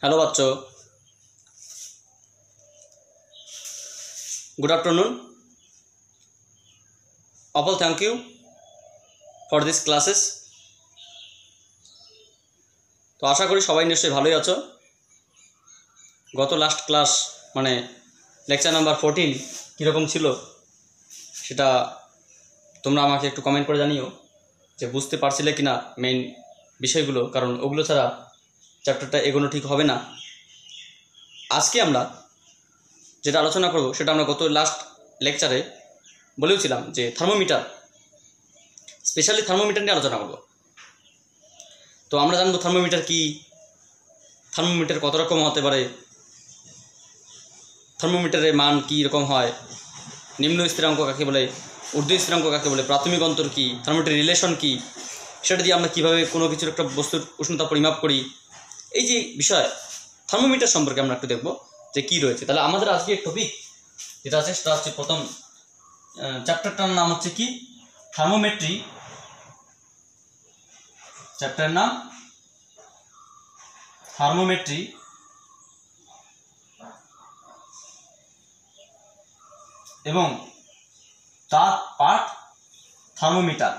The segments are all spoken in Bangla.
हेलो बच्चों, good afternoon all. Thank you for this classes. तो आशा करी सबाई निश्चय भालोई आछो। गत लास्ट क्लास माने लेक्चर नम्बर 14 कीरकम छिलो सेटा तोमरा आमाके एकटु कमेंट करे जानियो जे बुझते पारछिले किना मेन विषयगुलो, कारण ओगुलो छाड़ा चैप्टारटा एगोनो ठीक होबे ना। आज के आमरा जेटा आलोचना करब सेटा आमरा गत लास्ट लेक्चारे बोलेছিলাম जे थार्मोमीटर, स्पेशली थार्मोमीटर निये आलोचना करब। तो आमरा जानबो थार्मोमीटर की, थार्मोमीटर कत रकम होते पारे, थार्मोमीटारेर मान की रकम हय, निम्न स्थिरांक काके बोले, ऊर्ध्व स्थिरांक काके बोले, प्राथमिक अंतर की, थार्मोमीटार रिलेशन की, सेटा दिये आमरा किभाबे कोनो किछुर एकटा बस्तुर उष्णता परिमाप करी, এই যে বিষয় থার্মোমিটার সম্পর্কে আমরা একটু দেখব যে কি রয়েছে। তাহলে আমাদের আজকে টপিক যেটা আছে সেটা হচ্ছে প্রথম চ্যাপ্টারটার নাম হচ্ছে কি থার্মোমেট্রি। চ্যাপ্টারের নাম থার্মোমেট্রি এবং তার পার্ট থার্মোমিটার।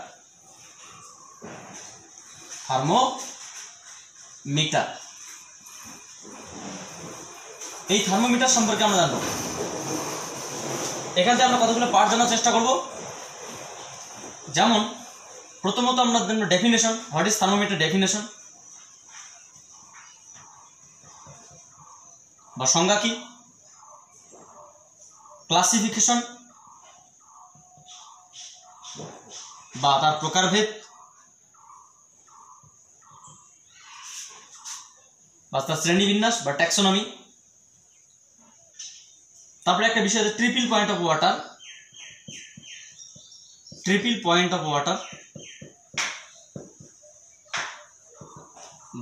থার্মোমিটার এই থার্মোমিটার সম্পর্কে আমরা জানবো। এখান থেকে আমরা কতগুলো পার্ট জানার চেষ্টা করব। যেমন প্রথমত আমরা জানবো definition, what is thermometer definition বা সংজ্ঞা কি, ক্লাসিফিকেশন বা তার প্রকারভেদ বা তার শ্রেণীবিন্যাস বা ট্যাক্সোনমি। তারপরে একটা বিষয় আছে triple point of water. Triple point of water,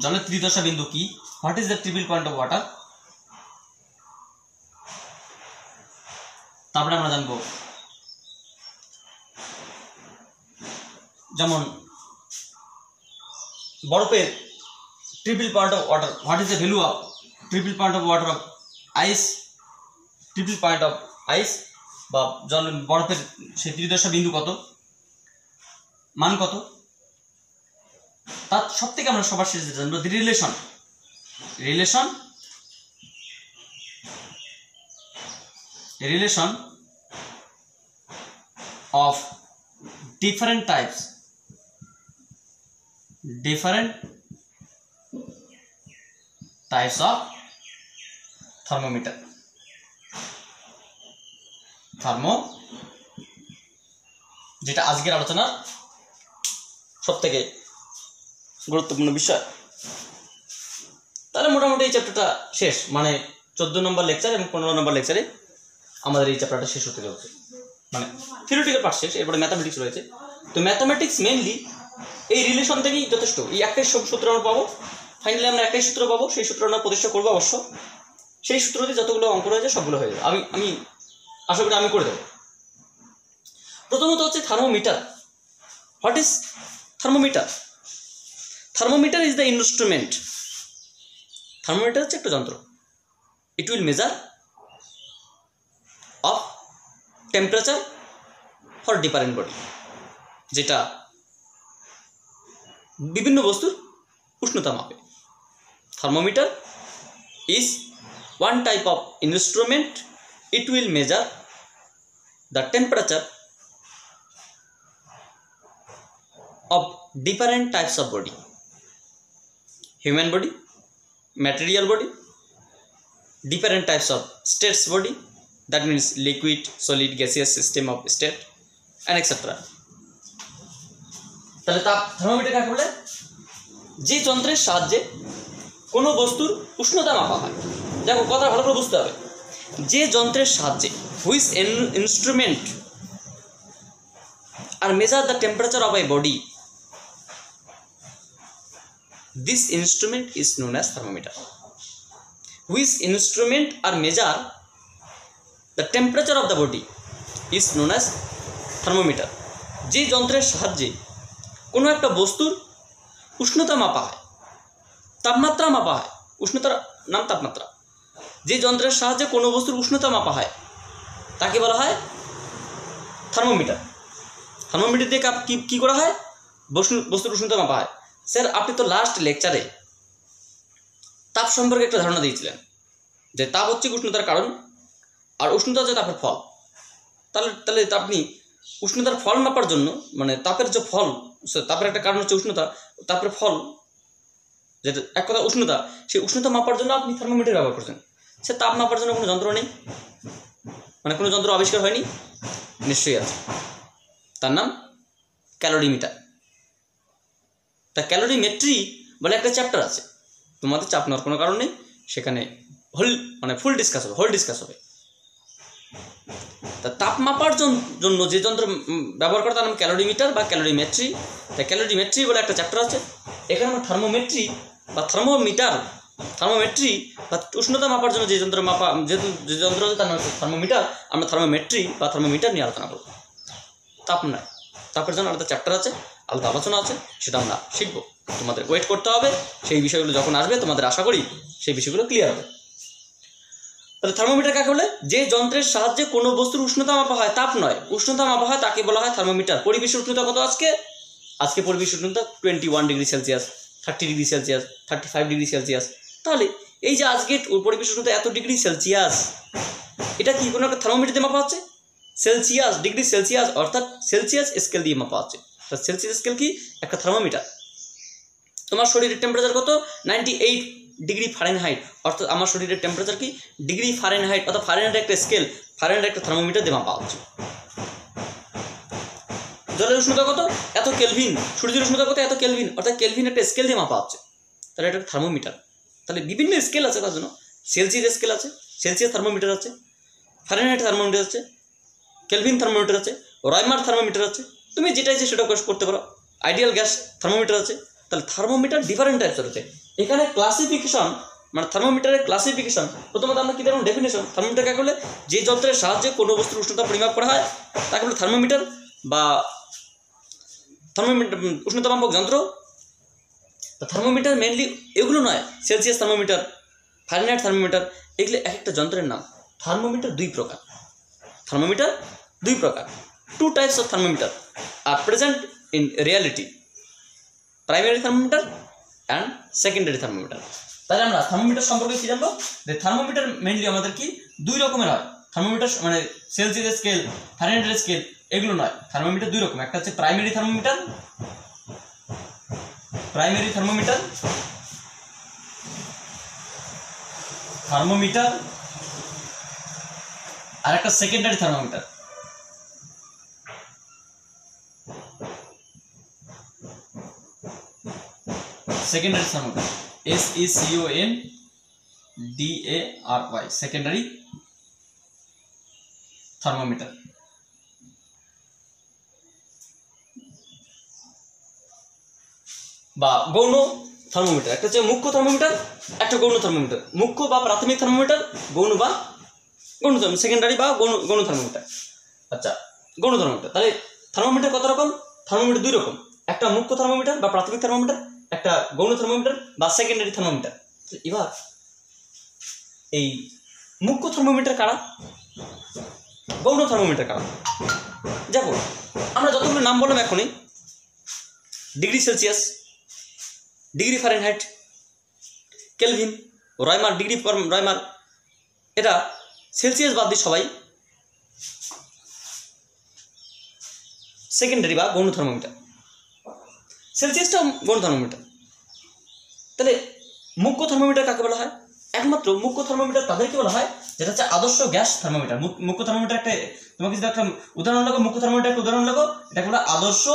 জলের ত্রিদশা বিন্দু কি, what is the triple point of water. তারপরে আমরা জানবো যেমন বরফের triple point of water, what is the value of triple point of water of ice. Triple point of ice বা জল বরফের সেই ত্রিদশা বিন্দু কত, মান কত। তার সব থেকে আমরা সবার শেষে জানবো the relation. Relation relation of different types, different types of thermometer. Thermo যেটা আজকের আলোচনার সবথেকে গুরুত্বপূর্ণ বিষয়। তাহলে মোটামুটি এই চ্যাপ্টারটা শেষ, মানে 14 নম্বর লেকচার এবং 15 নম্বর লেকচারে আমাদের এই চ্যাপ্টারটা শেষ হতে যাচ্ছে, মানে থিওরিটিক্যাল পার্ট শেষ। এরপরে ম্যাথামেটিক্স রয়েছে। তো ম্যাথামেটিক্স মেইনলি এই রিলেশন থেকেই যথেষ্ট। এই একটাই সূত্র আমরা পাবো, ফাইনালি আমরা একটাই সূত্র পাবো, সেই সূত্র আমরা প্রতিষ্ঠা করবো অবশ্য। সেই সূত্র দিয়ে যতগুলো অঙ্ক রয়েছে সবগুলো হয়ে যাবে। আমি আশা করি আমি করে দেবো। প্রথমত হচ্ছে thermometer. What is thermometer? Thermometer is the instrument. Thermometer হচ্ছে একটা যন্ত্র। It will measure of temperature for different body, যেটা বিভিন্ন বস্তুর উষ্ণতা মাপে। Thermometer is one type of instrument. It will measure the temperature of different types of body, human body, material body, different types of states body, that means liquid, solid, gaseous system of state and etc. তাহলে থার্মোমিটার কাকে বলে? যে যন্ত্রের সাহায্যে কোনো বস্তুর উষ্ণতা মাপা হয়। দেখো কথা ভালো করে বুঝতে হবে। যে যন্ত্রের সাহায্যে which instrument are measure the temperature of a body, this instrument is known as thermometer. Which instrument are measure the temperature of the body is known as thermometer. যে যন্ত্রের সাহায্যে কোনো একটা বস্তুর উষ্ণতা মাপা হয়, তাপমাত্রা মাপা হয়, উষ্ণতার নাম তাপমাত্রা। যে যন্ত্রের সাহায্যে কোনো বস্তুর উষ্ণতা মাপা হয় তাকে বলা হয় থার্মোমিটার। থার্মোমিটার দিয়ে কী করা হয়? বস্তুর উষ্ণতা মাপা হয়। স্যার, আপনি তো লাস্ট লেকচারে তাপ সম্পর্কে একটা ধারণা দিয়েছিলেন যে তাপ হচ্ছে উষ্ণতার কারণ আর উষ্ণতা হচ্ছে তাপের ফল। তাহলে আপনি উষ্ণতার ফল মাপার জন্য, মানে তাপের যে ফল, তাপের একটা কারণ হচ্ছে উষ্ণতা, তাপের ফল যেটা এক কথা উষ্ণতা, সেই উষ্ণতা মাপার জন্য আপনি থার্মোমিটার ব্যবহার করছেন। সে তাপ মাপার জন্য কোনো যন্ত্র নেই, মানে কোনো যন্ত্র আবিষ্কার হয়নি? নিশ্চয়ই আছে, তার নাম ক্যালোরিমিটার। তা ক্যালোরিমেট্রি বলে একটা চ্যাপ্টার আছে, তোমাদের চাপ নেওয়ার কোনো কারণ নেই, সেখানে ফুল ডিসকাস হবে। তা তাপ মাপার জন্য যে যন্ত্র ব্যবহার করে তার নাম ক্যালোরিমিটার বা ক্যালোরিমেট্রি। তাই ক্যালোরিমেট্রি বলে একটা চ্যাপ্টার আছে। এখানে আমরা থার্মোমেট্রি বা থার্মোমেট্রি বা উষ্ণতা মাপার জন্য যে যন্ত্র যে যন্ত্র আছে তার নাম হচ্ছে থার্মোমিটার। আমরা থার্মোমেট্রি বা থার্মোমিটার নিয়ে আলোচনা করব। তাপ নয়, তাপের জন্য আলাদা চ্যাপ্টার আছে, আলাদা আলোচনা আছে, সেটা আমরা শিখব। তোমাদের ওয়েট করতে হবে, সেই বিষয়গুলো যখন আসবে তোমাদের আশা করি সেই বিষয়গুলো ক্লিয়ার হবে। তাহলে থার্মোমিটার কাকে বলে? যে যন্ত্রের সাহায্যে কোনো বস্তুর উষ্ণতা মাপা হয়, তাপ নয়, উষ্ণতা মাপা হয়, তাকে বলা হয় থার্মোমিটার। পরিবেশের উষ্ণতা কত আজকে পরিবেশের উষ্ণতা 21 degree Celsius, 30 degree Celsius, 35 degree Celsius. তাহলে এই যে আজকে পরিবেশ উষ্ণতা এত ডিগ্রি সেলসিয়াস, এটা কি কোনো একটা থার্মোমিটার দিয়ে মাপা হচ্ছে? ডিগ্রি সেলসিয়াস অর্থাৎ সেলসিয়াস স্কেল দিয়ে মাপা হচ্ছে। সেলসিয়াস স্কেল কি? একটা থার্মোমিটার। তোমার শরীরের টেম্পারেচার কত? 98 ডিগ্রি ফারেনহাইট, অর্থাৎ আমার শরীরের টেম্পারেচার কি? ডিগ্রি ফারেনহাইট, অর্থাৎ ফারেনহাইট একটা স্কেল, ফারেনহাইট একটা থার্মোমিটার দিয়ে মাপা হচ্ছে। জলের উষ্ণতা কত? এত কেলভিন। সূর্যের উষ্ণতা কত? এত কেলভিন, অর্থাৎ কেলভিন একটা স্কেল দিয়ে মাপা হচ্ছে। তাহলে এটা থার্মোমিটার। তাহলে বিভিন্ন স্কেল আছে তার জন্য। সেলসিয়াস স্কেল আছে, সেলসিয়াস থার্মোমিটার আছে, ফারেনহাইট থার্মোমিটার আছে, কেলভিন থার্মোমিটার আছে, রয়মার থার্মোমিটার আছে। তুমি যেটা ইচ্ছে সেটা করতে পারো। আইডিয়াল গ্যাস থার্মোমিটার আছে। তাহলে থার্মোমিটার ডিফারেন্ট টাইপসের আছে। এখানে ক্লাসিফিকেশন, মানে থার্মোমিটারের ক্লাসিফিকেশন, প্রথমত আমরা কী দেখুন ডেফিনেশন। থার্মোমিটার কাকে বলে? যে যন্ত্রের সাহায্যে কোনো বস্তুর উষ্ণতা পরিমাপ করা হয় তাকে বলে থার্মোমিটার বা থার্মোমিটার, উষ্ণতা মাপক যন্ত্র। তো থার্মোমিটার মেনলি এগুলো নয়, সেলসিয়াস থার্মোমিটার, ফারেনহাইট থার্মোমিটার, এগুলো এক একটা যন্ত্রের নাম। থার্মোমিটার দুই প্রকার। Two types of thermometer are present in reality: primary thermometer and secondary thermometer. তাহলে আমরা থার্মোমিটার সম্পর্কে কি জানবো? যে থার্মোমিটার মেইনলি আমাদের কি দুই রকমের হয়। থার্মোমিটার মানে সেলসিয়াস স্কেল, ফারেনহাইট স্কেল এগুলো নয়। থার্মোমিটার দুই রকম, একটা হচ্ছে প্রাইমারি থার্মোমিটার আর একটা secondary thermometer. Secondary thermometer, SECONDARY, secondary thermometer. বা গৌণ থার্মোমিটার। একটা হচ্ছে মুখ্য থার্মোমিটার, একটা গৌণ থার্মোমিটার। মুখ্য বা প্রাথমিক থার্মোমিটার, গৌণ বা গৌণ থার্মোমিটার, সেকেন্ডারি বা গৌণ থার্মোমিটার। আচ্ছা, গৌণ থার্মোমিটার। তাহলে থার্মোমিটার কত রকম? থার্মোমিটার দুই রকম, একটা মুখ্য থার্মোমিটার বা প্রাথমিক থার্মোমিটার, একটা গৌণ থার্মোমিটার বা সেকেন্ডারি থার্মোমিটার। এবার এই মুখ্য থার্মোমিটার কারা, গৌণ থার্মোমিটার কারা? দেখো, আমরা যতগুলো নাম বললাম এখনই, degree Celsius, degree Fahrenheit, Kelvin, Reaumur, degree Reaumur, এটা সেলসিয়াস বাদ দিয়ে সবাই সেকেন্ডারি বা গৌণ থার্মোমিটার। সেলসিয়াসটা গৌণ থার্মোমিটার। তাহলে মুখ্য থার্মোমিটার কাকে বলা হয়? একমাত্র মুখ্য থার্মোমিটার তাদেরকে বলা হয় যেটা হচ্ছে আদর্শ গ্যাস থার্মোমিটার। মুখ্য থার্মোমিটার একটা, তোমাকে যদি একটা উদাহরণ লাগো, মুখ্য থার্মোমিটার একটা উদাহরণ লাগো, এটা বলা আদর্শ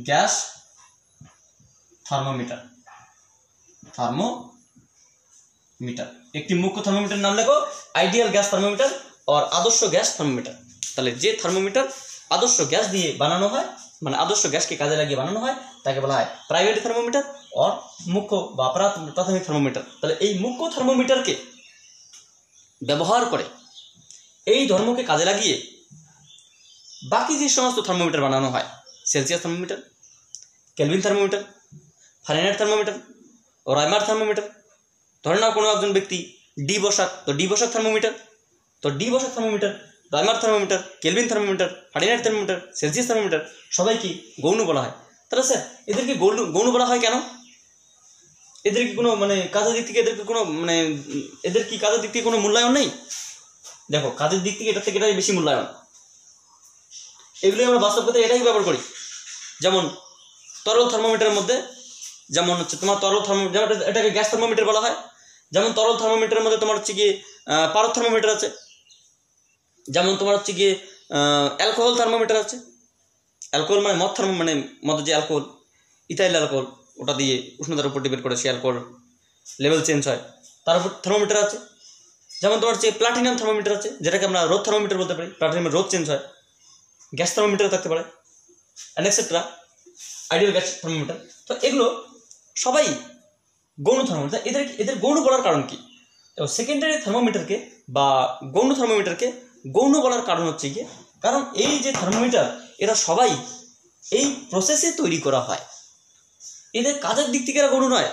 গ্যাস থার্মোমিটার। একটি মুখ্য থার্মোমিটার নাম লেখো আইডিয়াল গ্যাস থার্মোমিটার और আদর্শ গ্যাস থার্মোমিটার। তাহলে যে থার্মোমিটার আদর্শ গ্যাস দিয়ে বানানো হয়, মানে আদর্শ গ্যাসকে কাজে লাগিয়ে বানানো হয়, তাকে বলা হয় প্রাইমারি থার্মোমিটার और মুখ্য বা প্রাথমিক থার্মোমিটার। তাহলে এই মুখ্য থার্মোমিটারকে ব্যবহার করে, এই ধর্মকে কাজে লাগিয়ে বাকি যে সমস্ত থার্মোমিটার বানানো হয়, Celsius thermometer, Kelvin thermometer, Fahrenheit thermometer, Reaumur thermometer. ধরে নাও কোনো একজন ব্যক্তি ডি বসাক, তো ডি বসাক থার্মোমিটার, তো D Basak thermometer, Reaumur thermometer, Kelvin thermometer, Fahrenheit thermometer, Celsius thermometer সবাই কি গৌণ বলা হয়। তাহলে স্যার এদেরকে গৌণ বলা হয় কেন? এদের কি কোনো মানে কাজের দিক থেকে এদেরকে কোনো মানে এদের কি কাজের দিক থেকে কোনো মূল্যায়ন নেই? দেখো কাজের দিক থেকে এটার থেকে এটাই বেশি মূল্যায়ন। এগুলো আমরা বাস্তব করতে এটাই ব্যবহার করি। যেমন তরল থার্মোমিটারের মধ্যে যেমন হচ্ছে তোমার তরল থার্মোমিটার, যেমন এটাকে গ্যাস থার্মোমিটার বলা হয়। যেমন তরল থার্মোমিটারের মধ্যে তোমার হচ্ছে গিয়ে পারদ থার্মোমিটার আছে। যেমন তোমার হচ্ছে গিয়ে অ্যালকোহল থার্মোমিটার আছে। অ্যালকোহল মানে মদ মানে মদ যে অ্যালকোহল, ইথাইল অ্যালকোহল, ওটা দিয়ে উষ্ণতার উপর ডিপেন্ড করে সে অ্যালকোহল লেভেল চেঞ্জ হয়, তার উপর থার্মোমিটার আছে। যেমন তোমার হচ্ছে প্লাটিনাম থার্মোমিটার আছে, যেটাকে আমরা রোদ থার্মোমিটার বলতে পারি, প্লাটিনামের রোদ চেঞ্জ হয়। গ্যাস থার্মোমিটার থাকতে পারে and etcetera, ideal gas thermometer. তো এগুলো সবাই গৌণ থার্মোমিটার। এদের গৌণ বলার কারণ কি? তো সেকেন্ডারি থার্মোমিটারকে বা গৌণ থার্মোমিটারকে গৌণ বলার কারণ হচ্ছে গিয়ে, কারণ এই যে থার্মোমিটার এরা সবাই এই প্রসেসে তৈরি করা হয়। এদের কাজের দিক থেকে এরা গৌণ নয়,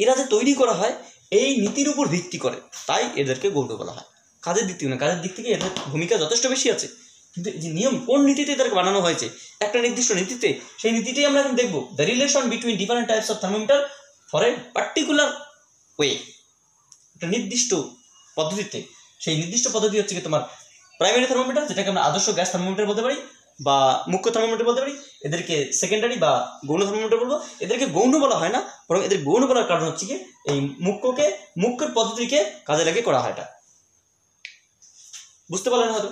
এরা যে তৈরি করা হয় এই নীতির উপর ভিত্তি করে, তাই এদেরকে গৌণ বলা হয়। কাজের দিক থেকে না, কাজের দিক থেকে এদের ভূমিকা যথেষ্ট বেশি আছে, কিন্তু যে নিয়ম কোন নীতিতে এদেরকে বানানো হয়েছে একটা নির্দিষ্ট নীতিতে, সেই নীতিটাই আমরা এখন দেখবো। The relation between different types of thermometer for a particular way, একটা নির্দিষ্ট পদ্ধতিতে। সেই নির্দিষ্ট পদ্ধতি হচ্ছে কি তোমার প্রাইমারি থার্মোমিটার, যেটাকে আমরা আদর্শ গ্যাস থার্মোমিটার বলতে পারি বা মুখ্য থার্মোমিটার বলতে পারি। এদেরকে সেকেন্ডারি বা গৌণ থার্মোমিটার বলবো। এদেরকে গৌণ বলা হয় না, বরং এদের গৌণ বলার কারণ হচ্ছে কি এই মুখ্যের পদ্ধতিকে কাজে লাগিয়ে করা হয়। এটা বুঝতে পারলেন হয়তো?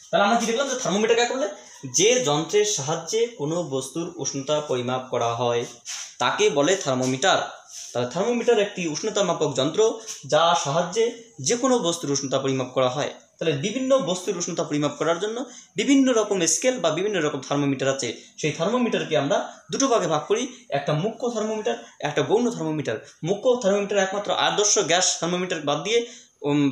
তাহলে আমরা কি দেখলাম যে থার্মোমিটার কাকে বলে? যে যন্ত্রের সাহায্যে কোনো বস্তুর উষ্ণতা পরিমাপ করা হয় তাকে বলে থার্মোমিটার। তাহলে থার্মোমিটার একটি উষ্ণতা মাপক যন্ত্র যার সাহায্যে যে কোনো বস্তুর উষ্ণতা পরিমাপ করা হয়। তাহলে বিভিন্ন বস্তুর উষ্ণতা পরিমাপ করার জন্য বিভিন্ন রকম স্কেল বা বিভিন্ন রকম থার্মোমিটার আছে। সেই থার্মোমিটারকে আমরা দুটো ভাগে ভাগ করি, একটা মুখ্য থার্মোমিটার, একটা গৌণ থার্মোমিটার। মুখ্য থার্মোমিটার একমাত্র আদর্শ গ্যাস থার্মোমিটার বাদ দিয়ে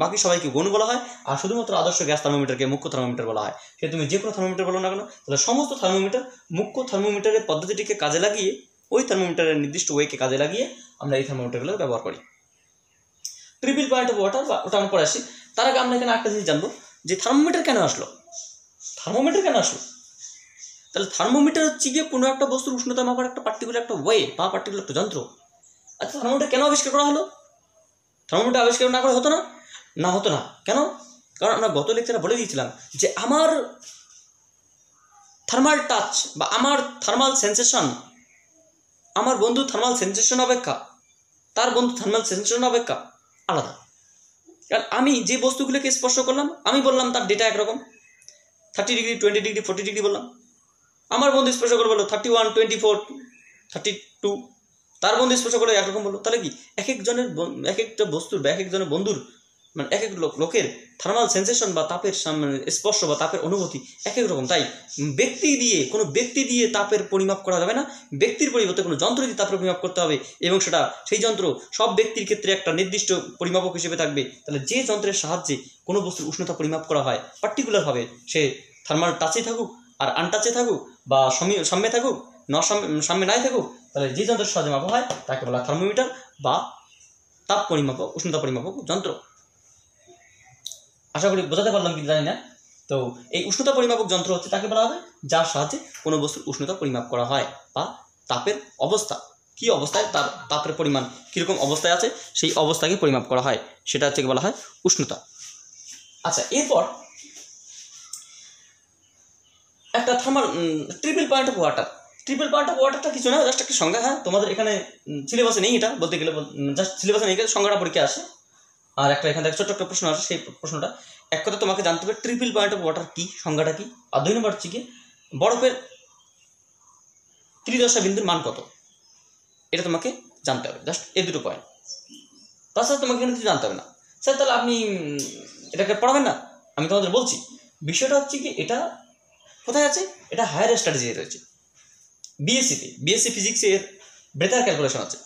বাকি সবাইকে গৌণ বলা হয়, আর শুধুমাত্র আদর্শ গ্যাস থার্মোমিটারকে মুখ্য থার্মোমিটার বলা হয়। সে তুমি যে কোনো থার্মোমিটার বলো না কেন, তাহলে সমস্ত থার্মোমিটার মুখ্য থার্মোমিটারের পদ্ধতিটিকে কাজে লাগিয়ে, ওই থার্মোমিটারের নির্দিষ্ট ওয়েকে কাজে লাগিয়ে আমরা এই থার্মোমিটারগুলো ব্যবহার করি। ট্রিপল পয়েন্ট অফ ওয়াটার, বা ওটা আমরা পরে আসি। তার আগে আমরা এখানে একটা জিনিস জানবো যে থার্মোমিটার কেন আসলো। থার্মোমিটার কেন আসলো? তাহলে থার্মোমিটার হচ্ছে গিয়ে কোনো একটা বস্তুর উষ্ণতা মাপার একটা পার্টিকুলার একটা ওয়ে বা পার্টিকুলার একটা যন্ত্র। আচ্ছা থার্মোমিটার কেন আবিষ্কার করা হলো? থার্মোমিটার আবিষ্কার না করা হতো না? না হতো না। কেন? কারণ আমরা গত লেকচারে বলে দিয়েছিলাম যে আমার থার্মাল টাচ বা আমার থার্মাল সেন্সেশন, আমার বন্ধু থার্মাল সেন্সেশন অপেক্ষা তার বন্ধু থার্মাল সেন্সেশন অপেক্ষা আলাদা। কারণ আমি যে বস্তুগুলোকে স্পর্শ করলাম, আমি বললাম তার ডেটা একরকম, 30 ডিগ্রি, 20 ডিগ্রি, 40 ডিগ্রি বললাম। আমার বন্ধু স্পর্শ করে বললো 31, 24, 32, তার বন্ধু স্পর্শ করে একরকম বললো। তাহলে কি এক একটা বস্তুর বা এক একজনের বন্ধুর মানে এক এক লোকের থার্মাল সেন্সেশন বা তাপের স্পর্শ বা তাপের অনুভূতি এক এক রকম। তাই কোনো ব্যক্তি দিয়ে তাপের পরিমাপ করা যাবে না, ব্যক্তির পরিবর্তে কোনো যন্ত্র দিয়ে তাপের পরিমাপ করতে হবে, এবং সেই যন্ত্র সব ব্যক্তির ক্ষেত্রে একটা নির্দিষ্ট পরিমাপক হিসেবে থাকবে। তাহলে যে যন্ত্রের সাহায্যে কোনো বস্তুর উষ্ণতা পরিমাপ করা হয় পার্টিকুলারভাবে, সে থার্মাল টাচে থাকুক আর আনটাচে থাকুক বা সাম্যে থাকুক সাম্যে নাই থাকুক, তাহলে যে যন্ত্রের সাহায্যে মাপা হয় তাকে বলা থার্মোমিটার বা তাপ পরিমাপক, উষ্ণতা পরিমাপক যন্ত্র। আশা করি বোঝাতে পারলাম কি জানি না। তো এই উষ্ণতা পরিমাপক যন্ত্র হচ্ছে তাকে বলা হবে যার সাহায্যে কোনো বস্তুর উষ্ণতা পরিমাপ করা হয় বা তাপের অবস্থা, কি অবস্থায় তার তাপের পরিমাণ কীরকম অবস্থায় আছে সেই অবস্থাকে পরিমাপ করা হয়, সেটা হচ্ছে বলা হয় উষ্ণতা। আচ্ছা এরপর একটা triple point of water. Triple point of ওয়াটারটা কিছু না, জাস্ট একটা সংজ্ঞা। হ্যাঁ তোমাদের এখানে সিলেবাসে নেই, এটা বলতে গেলে জাস্ট সিলেবাসে নেই, সংজ্ঞাটা পরীক্ষা আসে। আর এখান থেকে ছোট্ট একটা প্রশ্ন আসে, সেই প্রশ্নটা এক কথা তোমাকে জানতে হবে ট্রিপল পয়েন্ট অফ ওয়াটার কি, সংজ্ঞাটা কি। আর 2 নম্বর হচ্ছে কি বরফের ত্রিদশা বিন্দুর মান কত, এটা তোমাকে জানতে হবে। জাস্ট এই দুটো পয়েন্ট, তাছাড়া তোমাকে এখানে কিছু জানতে হবে না। স্যার তাহলে আপনি এটাকে পড়াবেন না? আমি তোমাদের বলছি বিষয়টা হচ্ছে কি, এটা কোথায় আছে, এটা হায়ার স্টাডিজে রয়েছে, বিএসসি ফিজিক্সের ব্রেথার ক্যালকুলেশন আছে।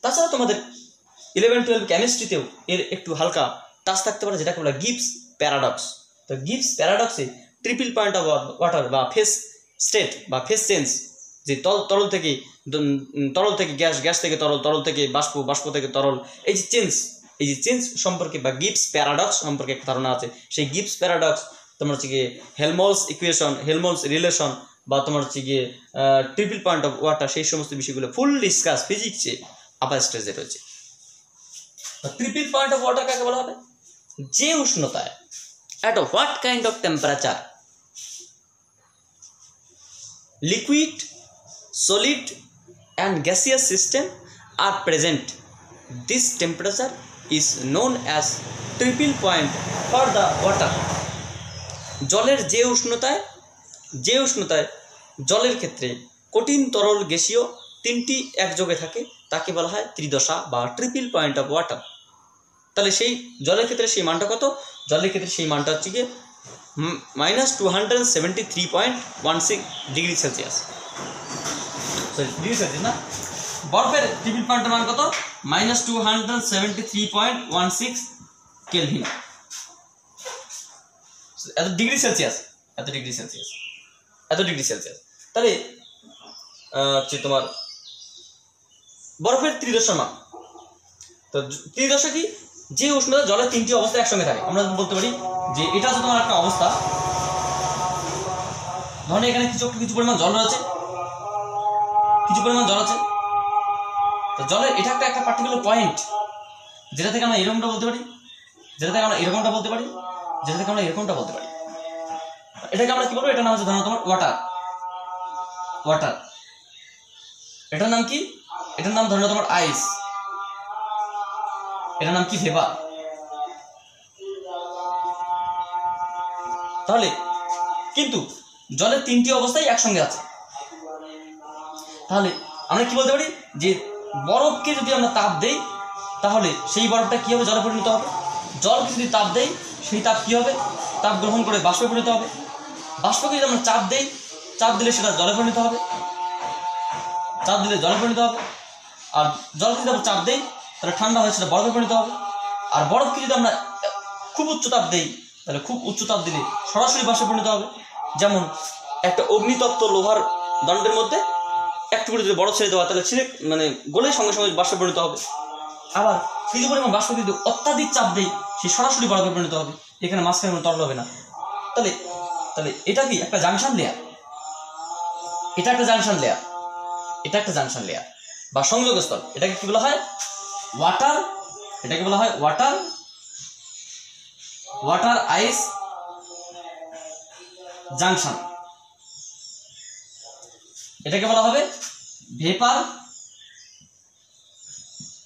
তাছাড়া তোমাদের 11-12 কেমিস্ট্রিতেও এর একটু হালকা টাচ থাকতে পারে, যেটাকে বলা গিবস প্যারাডক্স। তো গিবস প্যারাডক্সে ট্রিপল পয়েন্ট অফ ওয়াটার বা ফেস স্টেট বা ফেস চেঞ্জ যে তরল থেকে গ্যাস, গ্যাস থেকে তরল, তরল থেকে বাষ্প, বাষ্প থেকে তরল, এই যে চেঞ্জ সম্পর্কে বা গিবস প্যারাডক্স সম্পর্কে একটা ধারণা আছে। সেই গিবস প্যারাডক্স তোমার হচ্ছে গিয়ে হেলমহলটজ ইকুয়েশন, হেলমহলটজ রিলেশন বা তোমার হচ্ছে গিয়ে ট্রিপল পয়েন্ট অফ ওয়াটার, সেই সমস্ত বিষয়গুলো ফুল ডিসকাস ফিজিক্সে আপার স্টেজে রয়েছে। ট্রিপল পয়েন্ট অফ ওয়াটার কাকে বলা হবে? যে উষ্ণতায় at what kind of temperature liquid, solid and gaseous system are present, this temperature is known as triple point for the water. জলের যে উষ্ণতায় জলের ক্ষেত্রে কঠিন, তরল, গ্যাসীয় তিনটি একযোগে থাকে তাকে বলা হয় ত্রিদশা বা ট্রিপল পয়েন্ট অফ ওয়াটার। তাহলে সেই জলের ক্ষেত্রে সেই মানটা কত? জলের ক্ষেত্রে সেই মানটা হচ্ছে গিয়ে -273.16 ডিগ্রি সেলসিয়াস, ডিগ্রি সেলসিয়াস না, বরফের ট্রিপল পয়েন্টের মান কত? -273.16 কেলভিন, এত ডিগ্রি সেলসিয়াস। তাহলে তোমার বরফের ত্রিদশা মান। তো ত্রিদশা কি? যে উষ্ণতা জলের তিনটি অবস্থা একসঙ্গে থাকে। আমরা বলতে পারি যে এটা হচ্ছে তোমার একটা অবস্থা, ধরো এখানে কিছু পরিমাণ জল রয়েছে, তো জলের এটা একটা পার্টিকুলার পয়েন্ট, যেটা থেকে আমরা এরকমটা বলতে পারি, যেটা থেকে আমরা এরকমটা বলতে পারি। এটাকে আমরা কি বলবো? এটার নাম হচ্ছে ধরো তোমার ওয়াটার। এটার নাম কি? এটার নাম ধরো তোমার আইস, এটার নাম কি? ভেপার। তাহলে কিন্তু জলের তিনটি অবস্থাই একসঙ্গে আছে। তাহলে আমরা কি বলতে পারি? যে বরফকে যদি আমরা তাপ দেই তাহলে সেই বরফটা কি হবে? জলে পরিণত হবে। জলকে যদি তাপ দেই সেই তাপ কি হবে? তাপ গ্রহণ করে বাষ্পে পরিণত হবে। বাষ্পকে যদি আমরা চাপ দেই, চাপ দিলে সেটা জলে পরিণত হবে, আর জলকে যদি আমরা চাপ দেই তাহলে ঠান্ডা হয়ে সেটা বরফে পরিণত হবে। আর বরফকে যদি আমরা খুব উচ্চ তাপ দেই তাহলে খুব উচ্চ তাপ দিলে সরাসরি বাষ্পে পরিণত হবে। যেমন একটা অগ্নিতপ্ত লোহার দণ্ডের মধ্যে একটু করে যদি বরফ ছেড়ে দেওয়া তাহলে গলে সঙ্গে সঙ্গে বাষ্পে পরিণত হবে। আবার কিছু পরিমাণ বাষ্প যদি অত্যাধিক চাপ দেই সে সরাসরি বরফে পরিণত হবে, এখানে মাঝখানে কোনো তরল হবে না। তাহলে এটা কি? একটা জাংশন লেয়ার। এটা একটা জাংশন লেয়ার বা সংযোগ স্থল। এটাকে কি বলা হয়? ওয়াটার আইস জাংশন। এটাকে বলা হবে ভেপার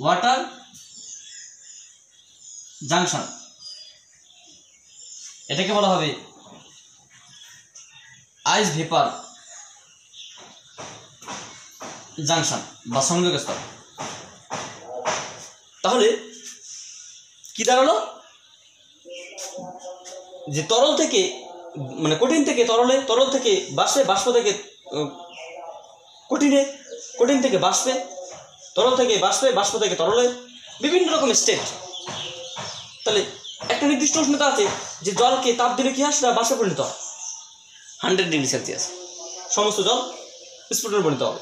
ওয়াটার জাংশন। এটাকে বলা হবে আইস ভেপার জাংশন বা সংযোগ স্থল। তাহলে কি দাঁড়ালো? যে তরল থেকে কঠিন থেকে তরলে, তরল থেকে বাষ্পে, বাষ্প থেকে কঠিনে, কঠিন থেকে বাষ্পে, তরল থেকে বাষ্পে, বাষ্প থেকে তরলে, বিভিন্ন রকম স্টেট। তাহলে একটা নির্দিষ্ট উষ্ণতা আছে যে জলকে তাপ দিলে কি হয়? সেটা বাষ্পে পরিণত হয় 100 ডিগ্রি সেলসিয়াস, সমস্ত জল স্ফুটনে পরিণত হবে।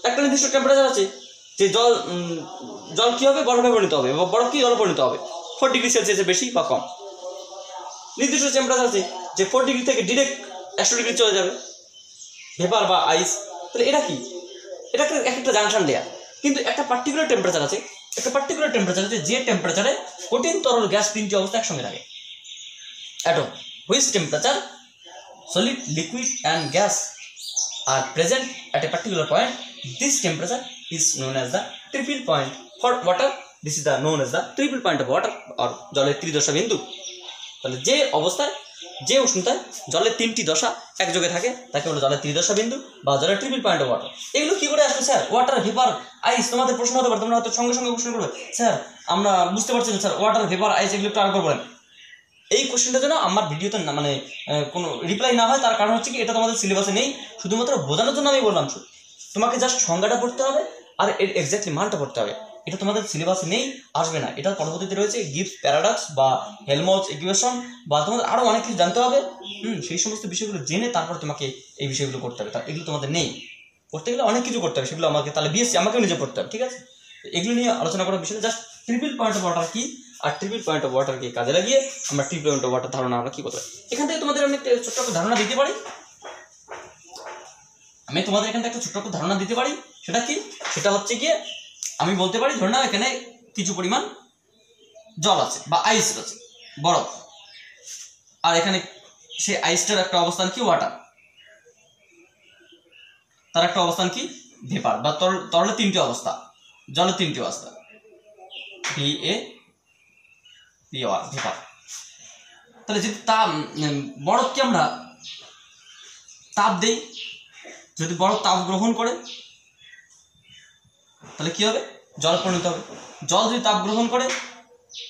একটা নির্দিষ্ট টেম্পারেচার আছে যে জল কি হবে? বরফে পরিণত হবে, বা বরফ কি জলে পরিণত হবে 4 ডিগ্রি সেলসিয়াসের বেশি বা কম। নির্দিষ্ট টেম্পারেচার আছে যে 4 ডিগ্রি থেকে ডিরেক্ট 100 ডিগ্রি চলে যাবে, ভেপার বা আইস। তাহলে এটা কি? এটা একটা জাংশন লেয়ার। কিন্তু একটা পার্টিকুলার টেম্পারেচার আছে, যে টেম্পারেচারে কঠিন, তরল, গ্যাস তিনটি অবস্থা একসঙ্গে থাকে। at which temperature solid, liquid and gas are present at a particular point, this temperature is known as the triple point for water. This is known as the triple point of water or জলের ত্রিদশা বিন্দু। তাহলে যে অবস্থায়, যে উষ্ণতায় জলের তিনটি দশা একযোগে থাকে তাকে বলে জলের ত্রিদশা বিন্দু বা জলের ট্রিপল পয়েন্ট অফ ওয়াটার। এগুলো কি করে আসবে স্যার? ওয়াটার, ভেপার, আইস। তোমাদের প্রশ্ন হতে পারে, তোমরা হয়তো সঙ্গে সঙ্গে প্রশ্ন করবে, স্যার আমরা বুঝতে পারছি না স্যার, ওয়াটার, ভেপার, আইস এগুলো একটু আরো বলেন। এই কোশ্চেনটার জন্য আমার ভিডিওতে কোনো রিপ্লাই না হয় তার কারণ হচ্ছে কি, এটা তোমাদের সিলেবাসে নেই। শুধুমাত্র বোঝানোর জন্য আমি বললাম, তোমাকে জাস্ট সংজ্ঞাটা পড়তে হবে আর এর এক্স্যাক্টলি মানটা পড়তে হবে। এটা তোমাদের সিলেবাসে নেই, আসবে না। এটা পরবর্তীতে রয়েছে গিবস প্যারাডক্স বা হেলমহলটজ ইকুয়েশন, বা তোমাদের আরও অনেক কিছু জানতে হবে। সেই সমস্ত বিষয়গুলো জেনে তারপর তোমাকে এই বিষয়গুলো করতে হবে। এগুলো তোমাদের নেই। করতে গেলে অনেক কিছু করতে হবে, সেগুলো আমাকে তাহলে বিএসসি আমাকেও নিজে পড়তে হবে, ঠিক আছে। এগুলো নিয়ে আলোচনা করার বিষয়ে just triple point of water কি আর ট্রিপল পয়েন্ট অফ ওয়াটারকে কাজে লাগিয়ে আমরা ট্রিপল পয়েন্ট অফ ওয়াটার ধারণা আমরা কি করতে পারি। এখান থেকে তোমাদের আমি ছোট্ট একটা ধারণা দিতে পারি, সেটা কি, সেটা হচ্ছে গিয়ে আমি বলতে পারি ধরে নাও এখানে কিছু পরিমাণ জল আছে বা আইস আছে, বরফ, আর এখানে সেই আইসটার একটা অবস্থান কি ওয়াটার, তার একটা অবস্থান কি ভেপার বা তরলের তিনটি অবস্থা, জলের তিনটি অবস্থা, ভেপার। তাহলে যদি বরফকে আমরা তাপ দেই, যদি বরফ তাপ গ্রহণ করে তাহলে কি হবে, জল পরিণত হবে। জল যদি তাপ গ্রহণ করে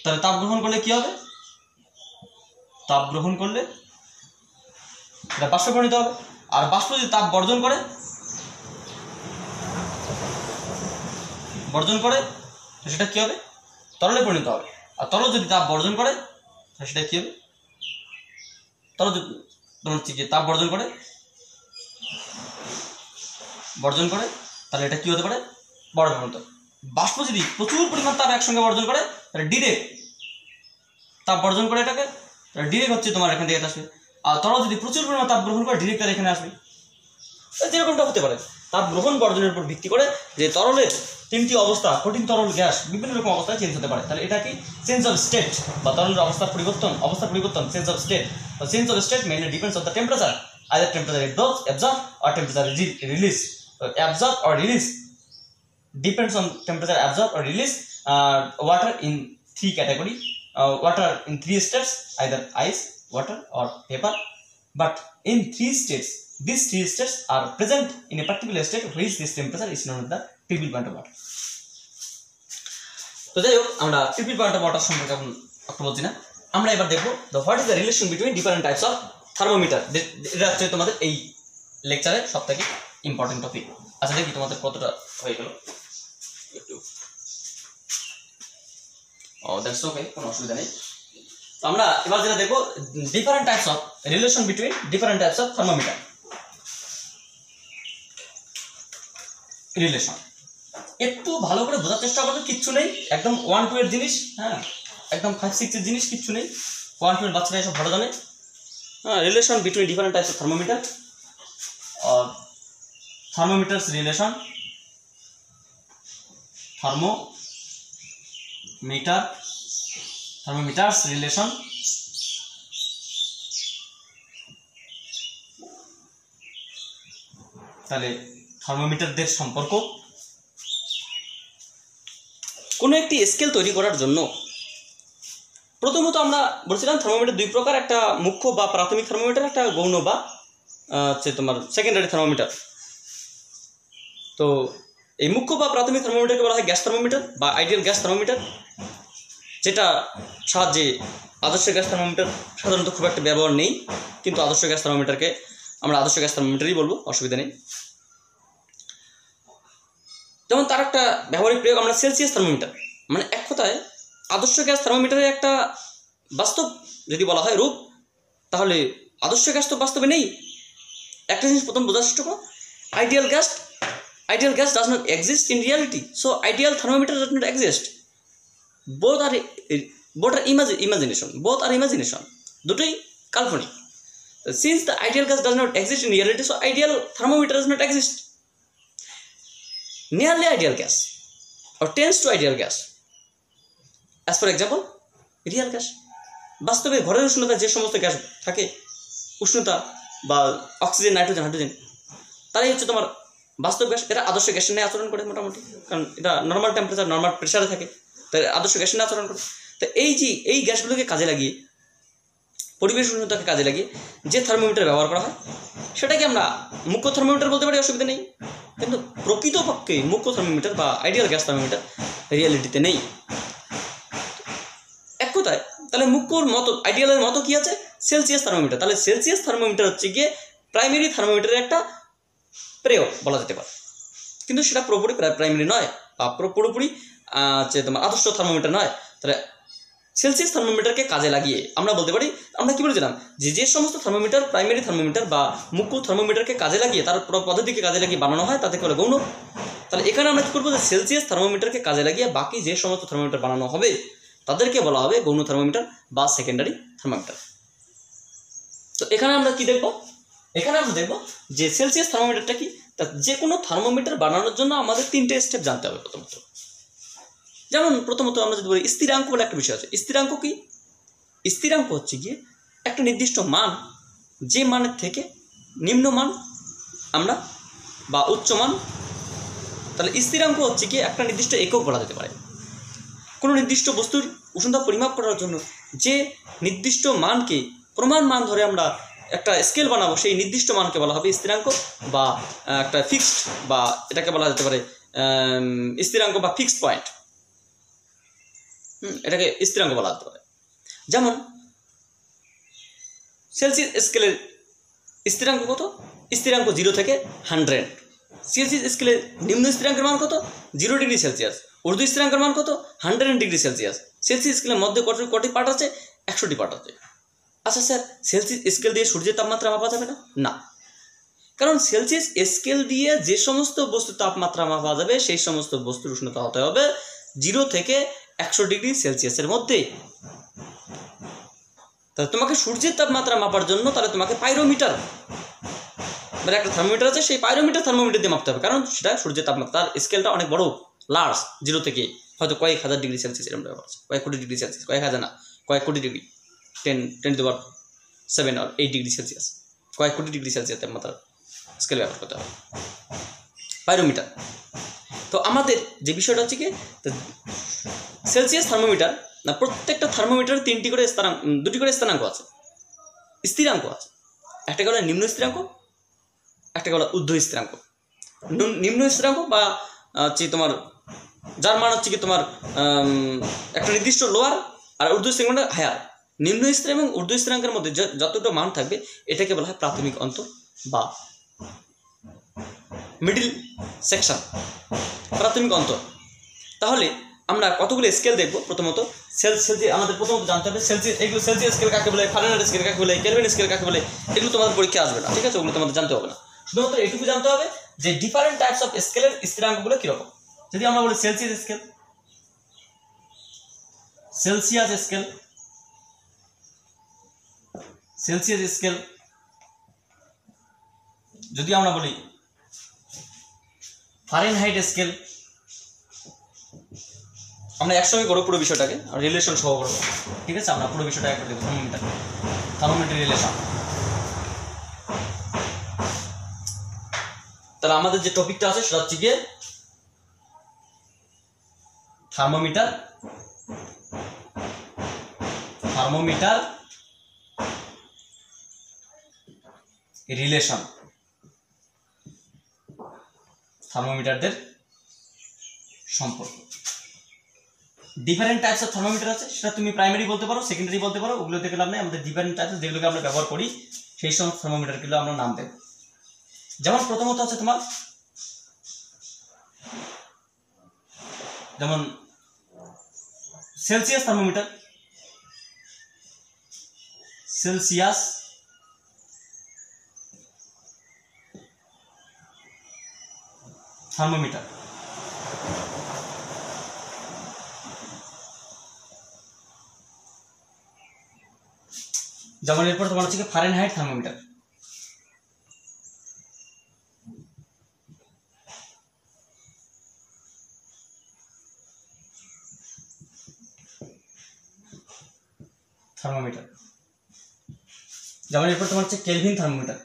তাহলে তাপ গ্রহণ করলে কি হবে, তাপ গ্রহণ করলে এটা বাষ্পে পরিণত হবে। আর বাষ্প যদি তাপ বর্জন করে সেটা কি হবে, তরলে পরিণত হবে। আর তরল যদি তাপ বর্জন করে সেটা কি হবে, তরল যদি তাপ বর্জন করে তাহলে এটা কি হতে পারে, বরফে পরিণত। বাষ্প যদি প্রচুর পরিমাণ তাপ একসঙ্গে বর্জন করে তাহলে ডিরেক্ট তাপ বর্জন করে, এটাকে ডিরেক্ট হচ্ছে তোমার এখান থেকে আসবে। আর তরল যদি প্রচুর পরিমাণ তাপ গ্রহণ করে ডিরেক্ট তার এখানে আসবে। যেরকমটা হতে পারে তাপ গ্রহণ বর্জনের উপর ভিত্তি করে যে তরলের তিনটি অবস্থা, কঠিন তরল গ্যাস বিভিন্ন রকম অবস্থায় চেঞ্জ হতে পারে। তাহলে এটা কি চেঞ্জ অফ স্টেট বা তরলের অবস্থার পরিবর্তন, change of state. Change of state mainly depends on the temperature, either temperature absorb or temperature release. Absorb or release depends on temperature absorb or release. Water in three category, water in three states, either ice, water or vapor. But in three states, these three states are present in a particular state which this temperature is known as the triple point of water. তো যাই হোক, আমরা ট্রিপল পয়েন্ট অফ ওয়াটার সম্পর্কে এখন বলছি না, আমরা এবার দেখবো what is the relation between different types of thermometer. এটা হচ্ছে তোমাদের এই লেকচারের সব থেকে ইম্পর্টেন্ট টপিক। আচ্ছা দেখি তোমাদের কতটা হয়ে গেল, দ্যাটস ওকে, কোনো অসুবিধা নেই। তো আমরা এবার যেটা দেখবো different types of relation between different types of thermometer. Relation একটু ভালো করে বোঝার চেষ্টা করবে, কিচ্ছু নেই, একদম 1-2 এর জিনিস, হ্যাঁ একদম 5-6 এর জিনিস কিচ্ছু নেই, 1-2 এর বাচ্চারা এসব ভালো জানে। হ্যাঁ, relation between different types of thermometer और thermometers relation, thermometers relation তাহলে থার্মোমিটারদের সম্পর্ক। কোনো একটি স্কেল তৈরি করার জন্য প্রথমত আমরা বলছিলাম থার্মোমিটার দুই প্রকার, একটা মুখ্য বা প্রাথমিক থার্মোমিটার, একটা গৌণ বা হচ্ছে তোমার সেকেন্ডারি থার্মোমিটার। তো এই মুখ্য বা প্রাথমিক থার্মোমিটারকে বলা হয় গ্যাস থার্মোমিটার বা আইডিয়াল গ্যাস থার্মোমিটার, যেটা সাহায্যে আদর্শ গ্যাস থার্মোমিটার সাধারণত খুব একটা ব্যবহার নেই, কিন্তু আদর্শ গ্যাস থার্মোমিটারকে আমরা আদর্শ গ্যাস থার্মোমিটারই বলবো, অসুবিধা নেই। যেমন তার একটা ব্যবহারিক প্রয়োগ আমরা সেলসিয়াস থার্মোমিটার, মানে এক কথায় আদর্শ গ্যাস থার্মোমিটারের একটা বাস্তব যদি বলা হয় রূপ, তাহলে আদর্শ গ্যাস তো বাস্তবে নেই। একটা জিনিস প্রথম বোঝার চেষ্টা করো, ideal gas does not exist in reality, so ideal thermometer does not exist. both are imagination, দুটোই কাল্পনিক। Since the ideal gas does not exist in reality, so ideal thermometer does not exist. Nearly ideal gas or tends to ideal gas, as for example real gas, বাস্তবে ঘরের উষ্ণতা যে সমস্ত গ্যাস থাকে, উষ্ণতা বা অক্সিজেন, নাইট্রোজেন, হাইড্রোজেন, তারাই হচ্ছে তোমার বাস্তব গ্যাস। এরা আদর্শ গ্যাসের নিয়ে আচরণ করে মোটামুটি, কারণ এটা নর্মাল টেম্পারেচার নর্মাল প্রেশারে থাকে, তাই আদর্শ গ্যাসের নিয়ে আচরণ করে। তো এই গ্যাসগুলোকে কাজে লাগিয়ে, পরিবেশ উষ্ণতাকে কাজে লাগিয়ে যে থার্মোমিটার ব্যবহার করা হয় সেটাকে আমরা মুখ্য থার্মোমিটার বলতে পারি, অসুবিধা নেই। কিন্তু প্রকৃতপক্ষে মুখ্য থার্মোমিটার বা আইডিয়াল গ্যাস থার্মোমিটার রিয়ালিটিতে নেই। এক কথায় তাহলে মুখ্যর মতো আইডিয়ালের মতো কি আছে, সেলসিয়াস থার্মোমিটার। তাহলে সেলসিয়াস থার্মোমিটার হচ্ছে গিয়ে প্রাইমারি থার্মোমিটারের একটা প্রয়োগ বলা যেতে পারে, কিন্তু সেটা পুরোপুরি প্রাইমারি নয় বা পুরোপুরি তোমার আদর্শ থার্মোমিটার নয়। তাহলে সেলসিয়াস থার্মোমিটারকে কাজে লাগিয়ে আমরা বলতে পারি, আমরা কি বলেছিলাম যে সমস্ত থার্মোমিটার প্রাইমারি থার্মোমিটার বা মুখ্য থার্মোমিটারকে কাজে লাগিয়ে তার পদ্ধতিকে কাজে লাগিয়ে বানানো হয় তাদেরকে বলে গৌণ। তাহলে এখানে আমরা কি করবো, যে সেলসিয়াস থার্মোমিটারকে কাজে লাগিয়ে বাকি যে সমস্ত থার্মোমিটার বানানো হবে তাদেরকে বলা হবে গৌণ থার্মোমিটার বা সেকেন্ডারি থার্মোমিটার। তো এখানে আমরা কি দেখব, এখানে আমরা দেখব যে সেলসিয়াস থার্মোমিটারটা কি, তা যে কোনো থার্মোমিটার বানানোর জন্য আমাদের 3টে স্টেপ জানতে হবে। যেমন প্রথমত আমরা যদি বলি স্থিরাঙ্ক বলে একটা বিষয় আছে। স্থিরাঙ্ক কি? স্থিরাঙ্ক হচ্ছে গিয়ে একটা নির্দিষ্ট মান, যে মানের থেকে নিম্ন মান আমরা বা উচ্চ মান, তাহলে স্থিরাঙ্ক হচ্ছে কি একটা নির্দিষ্ট একক বলা যেতে পারে। কোনো নির্দিষ্ট বস্তুর উষ্ণতা পরিমাপ করার জন্য যে নির্দিষ্ট মানকে প্রমাণ মান ধরে আমরা একটা স্কেল বানাবো, সেই নির্দিষ্ট মানকে বলা হবে স্থিরাঙ্ক বা একটা ফিক্সড, বা এটাকে বলা যেতে পারে স্থিরাঙ্ক বা ফিক্সড পয়েন্ট, এটাকে স্থিরাঙ্ক বলা যেতে পারে। যেমন সেলসিয়াস স্কেলের স্থিরাঙ্ক কত? স্থিরাঙ্ক 0 থেকে 100। সেলসিয়াস স্কেলের নিম্ন স্থিরাঙ্কের মান কত? 0 ডিগ্রি সেলসিয়াস। ঊর্ধ্ব স্থিরাঙ্কের মান কত? 100 ডিগ্রি সেলসিয়াস। সেলসিয়াস স্কেলের মধ্যে কটি পার্ট আছে? 100টি পার্ট আছে। আচ্ছা স্যার, সেলসিয়াস স্কেল দিয়ে সূর্যের তাপমাত্রা মাপা যাবে না? না, কারণ সেলসিয়াস স্কেল দিয়ে যে সমস্ত বস্তুর তাপমাত্রা মাপা যাবে সেই সমস্ত বস্তুর উষ্ণতা হতে হবে 0 থেকে 100 ডিগ্রি সেলসিয়াসের মধ্যে। তাহলে তোমাকে সূর্যের তাপমাত্রা মাপার জন্য তাহলে তোমাকে পাইরোমিটার, মানে একটা থার্মোমিটার আছে, সেই থার্মোমিটার দিয়ে মাপতে হবে, কারণ সেটা সূর্যের তাপমাত্রা, তার স্কেলটা অনেক বড়, লার্জ, 0 থেকে হয়তো কয়েক হাজার ডিগ্রি সেলসিয়াস এরকম ব্যাপার আছে, কয়েক কোটি ডিগ্রি সেলসিয়াস, কয়েক হাজার না, কয়েক কোটি ডিগ্রি, 10⁻7 or 8 ডিগ্রি সেলসিয়াস, কয়েক কোটি ডিগ্রি সেলসিয়াস তাপমাত্রার স্কেল ব্যবহার করতে হবে পাইরোমিটার। তো আমাদের যে বিষয়টা হচ্ছে কি, সেলসিয়াস থার্মোমিটার না, প্রত্যেকটা থার্মোমিটারে 3টি করে স্থানাঙ্ক, 2টি করে স্থানাঙ্ক আছে, স্থিরাঙ্ক আছে। একটা হলো নিম্ন স্থিরাঙ্ক, একটা হলো ঊর্ধ্ব স্থিরাঙ্ক। নিম্ন স্থিরাঙ্ক বা হচ্ছে তোমার যার মান হচ্ছে কি তোমার একটা নির্দিষ্ট লোয়ার, আর ঊর্ধ্ব স্থিরাঙ্ক হায়ার। নিম্ন স্থিরাঙ্ক এবং ঊর্ধ্ব স্থিরাঙ্কের মধ্যে যতটা মান থাকবে এটাকে বলা হয় প্রাথমিক অন্তর বা মিডিল সেকশন, প্রাথমিক অন্তর। তাহলে আমরা কতগুলো স্কেল দেখব। প্রথমত আমাদের প্রথমত জানতে হবে সেলসিয়াস স্কেল কাকে বলে, ফারেনহাইট স্কেল কাকে বলে, কেলভিন স্কেল কাকে বলে। এগুলো তোমাদের পরীক্ষা আসবে না, ঠিক আছে, ওগুলো তোমাদের জানতে হবে না। শুধুমাত্র এটুকু জানতে হবে যে ডিফারেন্ট টাইপস অফ স্কেলের স্থিরাঙ্কগুলো কিরকম। যদি আমরা বলি সেলসিয়াস স্কেল, যদি আমরা বলি ফারেনহাইট স্কেল, আমরা একসঙ্গে করবো পুরো বিষয়টাকে, রিলেশন সহ করবো, ঠিক আছে। আমরা পুরো বিষয়টা একটা দেখবো, থার্মোমিটার রিলেশন। তাহলে আমাদের যে টপিকটা আছে সেটা হচ্ছে গিয়ে থার্মোমিটার রিলেশন, থার্মোমিটারদের সম্পর্ক। ডিফারেন্ট টাইপস অফ থার্মোমিটার আছে, সেটা তুমি প্রাইমারি বলতে পারো, সেকেন্ডারি বলতে পারো, ওগুলো থেকে লাভ নেই। আমাদের ডিফারেন্ট টাইপস যেগুলোকে আমরা ব্যবহার করি সেই সমস্ত থার্মোমিটারগুলো আমরা নাম দেব। যেমন প্রথমত আছে তোমার, যেমন সেলসিয়াস থার্মোমিটার, সেলসিয়াস থার্মোমিটার। যেমন এরপর তোমার হচ্ছে ফারেনহাইট থার্মোমিটার। যেমন এরপর তোমার হচ্ছে কেলভিন থার্মোমিটার।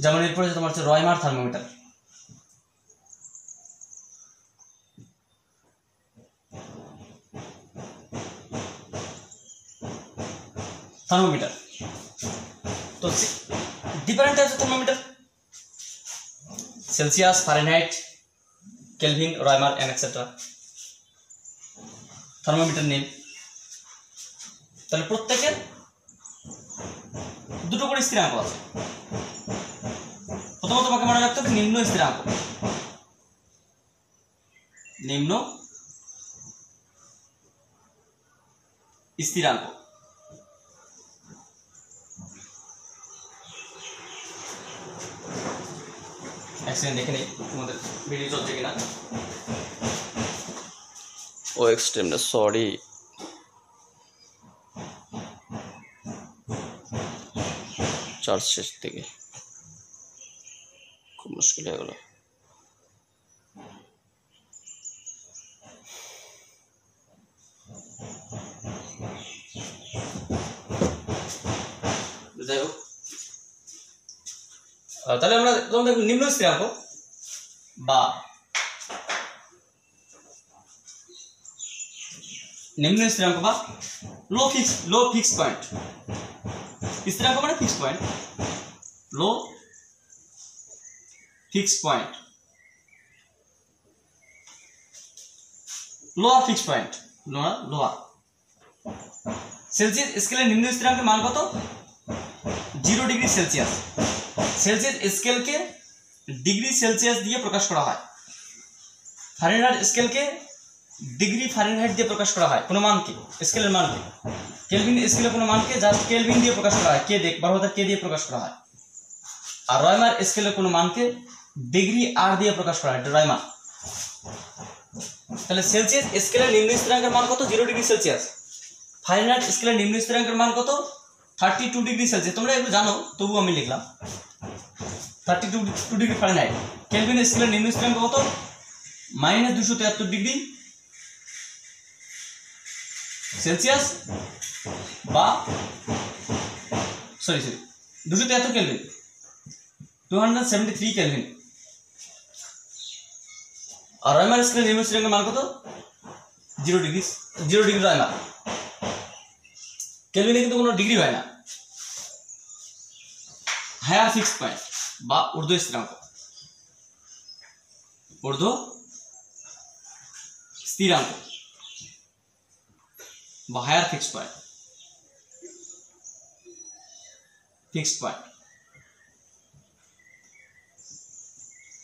যেমন এরপরে তোমার হচ্ছে রয়মার থার্মোমিটার। তো different types of thermometer, Celsius, Fahrenheit, Kelvin, Reaumur and etcetera thermometer name. তাহলে প্রত্যেকের দুটো করে স্থিরাঙ্ক আছে। প্রথমত তোমাকে মনে রাখতে হবে নিম্ন স্থিরাঙ্ক, নিম্ন স্থিরাঙ্ক। এক সেকেন্ড দেখে নেই তোমাদের ভিডিও চলছে কিনা। ও এক্সট্রিমটা সরি, চার্জ শেষ থেকে খুব মুশকিল হয়ে গেল। যাই হোক, তাহলে আমরা তোমাদের নিম্ন স্থিরাঙ্ক বা নিম্ন স্থিরাঙ্ক বা লো ফিক্স পয়েন্ট, স্থিরাঙ্ক মানে fix point, low fix point, lower fix point, lower. Celsius স্কেলের নিম্ন স্থিরাঙ্কের মান কত? 0 ডিগ্রি সেলসিয়াস। সেলসিয়াস স্কেলকে ডিগ্রি সেলসিয়াস দিয়ে প্রকাশ করা হয়, ফারেনহাইট স্কেলকে ডিগ্রি ফারেনহাইট দিয়ে প্রকাশ করা হয়। কোনো মানকে, স্কেলের মানকে, কেলভিন স্কেলের কোনো মানকে জাস্ট কেলভিন দিয়ে প্রকাশ করা হয়, কে দেখ 12 কে দিয়ে প্রকাশ করা হয়। আর রয়মার স্কেলের কোনো মানকে ডিগ্রি আর দিয়ে প্রকাশ করা হয়, রয়মার। তাহলে সেলসিয়াস স্কেলের নিম্ন স্থিরাঙ্কের মান কত? 0 ডিগ্রি সেলসিয়াস। ফারেনহাইট স্কেলের নিম্ন স্থিরাঙ্কের মান কত? 32 ডিগ্রি সেলসিয়াস। তোমরা একটু জানো, তবু আমি লিখলাম 32 ডিগ্রি ফারেনহাইট। কেলভিন স্কেলের নিম্ন স্থিরাঙ্ক কত? -273 ডিগ্রি সেলসিয়াস বা 273 কেলভিন, 273 কেলভিন। আর রয়মার স্কেলের নিম্ন স্থিরাঙ্কের মান কত? 0 ডিগ্রি রয়মার। কেলভিনে কিন্তু কোনো ডিগ্রি হয় না। হায়ার ফিক্স পয়েন্ট বা ঊর্ধ্ব স্থিরাঙ্ক, ঊর্ধ্ব স্থিরাঙ্ক বা higher fix point,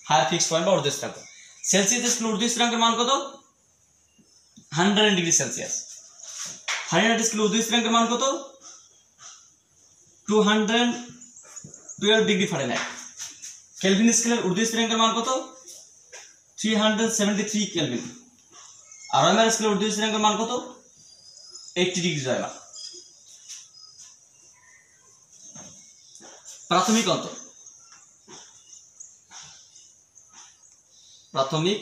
higher fix point বা ঊর্ধ্ব স্থিরাঙ্ক। সেলসিয়াস স্কেল ঊর্ধ্ব স্থিরাঙ্কের মান কত? 100 ডিগ্রি সেলসিয়াস। ফারেনহাইট স্কেল ঊর্ধ্ব স্থিরাঙ্কের মান কত? 212 ডিগ্রি ফারেনহাইট। কেলভিন স্কেলের ঊর্ধ্ব স্থিরাঙ্কের মান কত? 373 কেলভিন। আর রয়মার স্কেলের ঊর্ধ্ব স্থিরাঙ্কের মান কত? 80 ডিগ্রি রয়মার। প্রাথমিক অন্তর, প্রাথমিক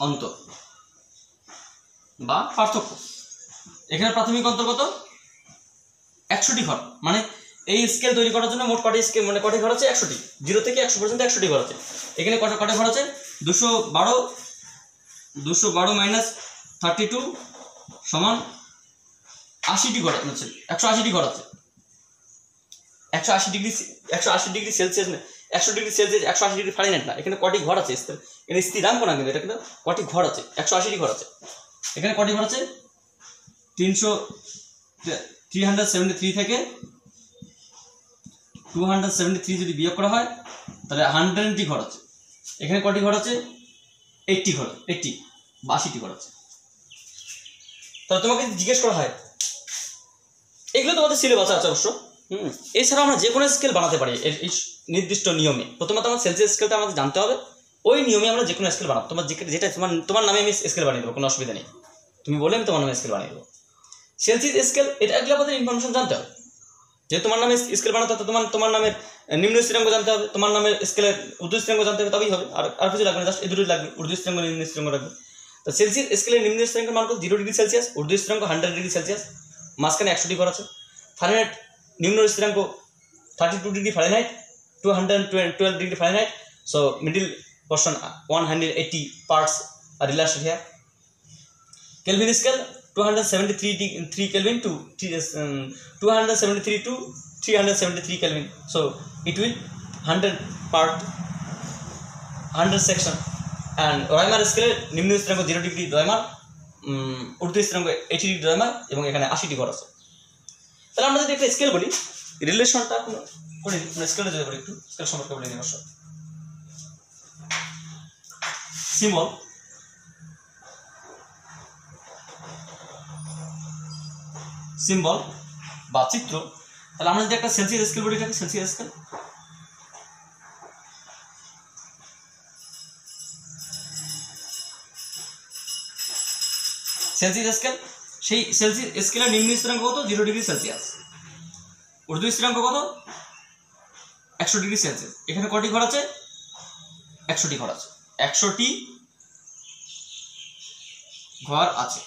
অন্তর বা পার্থক্য। এখানে প্রাথমিক অন্তর কত? 100টি ঘর। মানে এই স্কেল তৈরি করার জন্য মোট কটি স্কেল, মানে কটি ঘর আছে? 100টি। 0 থেকে 100 পর্যন্ত 100টি ঘর আছে। এখানে কটি ঘর আছে? 212 মাইনাস 32 সমান 80টি ঘর আছে। 180টি ঘর আছে। 180 ডিগ্রি সেলসিয়াস না, 100 ডিগ্রি সেলসিয়াস, 180 ডিগ্রি ফারেনহাইট না। এখানে কটি ঘর আছে? এখানে স্থিরাঙ্ক না, কিন্তু এটা কিন্তু কটি ঘর আছে? 180টি ঘর আছে। এখানে কটি ঘর আছে? 373 থেকে 273 যদি বিয়োগ করা হয় তাহলে 100টি ঘর আছে। এখানে কটি ঘর আছে? 80 ঘর, 80 বা 80টি ঘর আছে। তাহলে তোমাকে জিজ্ঞেস করা হয়, এগুলো তোমাদের সিলেবাসে আছে অবশ্য। এছাড়াও আমরা যে কোনো স্কেল বানাতে পারি এই নির্দিষ্ট নিয়মে। প্রথমত আমার সেলসিয়াস স্কেলটা আমাদের জানতে হবে, ওই নিয়মে আমরা যে কোনো স্কেল বানাবো। যেটা তোমার নামে আমি স্কেল বানিয়ে দেবো, কোনো অসুবিধা নেই। তুমি বলে আমি তোমার নামে স্কেল বানিয়ে দেবো। সেলসিয়াস স্কেল, এটা এগুলো আমাদের ইনফরমেশন জানতে হবে। যে তোমার নামে স্কেল বানাতে হবে, তোমার নামের নিম্ন স্থিরাঙ্ক জানতে হবে, তোমার নামের স্কেলের ঊর্ধ্ব স্থিরাঙ্ক জানতে হবে, তবেই হবে। আর কিছু লাগবে না, জাস্ট এই দুটোই লাগবে, ঊর্ধ্ব স্থিরাঙ্ক নিম্ন স্থিরাঙ্ক লাগবে। তো সেলসিয়াস স্কেলের নিম্ন স্থিরাঙ্কের মান 0 ডিগ্রি সেলসিয়াস, ঊর্ধ্ব স্থিরাঙ্ক 100 ডিগ্রি সেলসিয়াস, মাঝখানে 100টি ঘর আছে। ফারেনহাইট নিম্ন স্থিরাঙ্ক 32 degree Fahrenheit, 212 degree Fahrenheit. So middle portion 180 parts are relaxed here. Kelvin scale 273 Kelvin to 273 to 373 Kelvin. So it will 100 part, 100 section. And Raymer scale নিম্ন স্থিরাঙ্ক 0 ডিগ্রি রয়মার, ঊর্ধ্ব স্থিরাঙ্ক 80 ডিগ্রি রয়মার এবং এখানে 80টি ঘর আছে। তাহলে আমরা যদি একটা স্কেল বলি, রিলেশনটা করি, স্কেলে যদি বলি, একটু স্কেল সম্পর্কে বলি অবশ্য। সিম্বল সিম্বল বা চিত্র, তাহলে আমরা যদি একটা সেলসিয়াস স্কেল বলি, এটাকে সেলসিয়াস স্কেল। সেলসিয়াস স্কেল, সেই সেলসিয়াস স্কেলের নিম্ন স্থিরাঙ্ক কত? 0 ডিগ্রি সেলসিয়াস। ঊর্ধ্ব স্থিরাঙ্ক কত? 100 ডিগ্রি সেলসিয়াস। এখানে কটি ঘর আছে? 100টি ঘর আছে। 100টি ঘর আছে।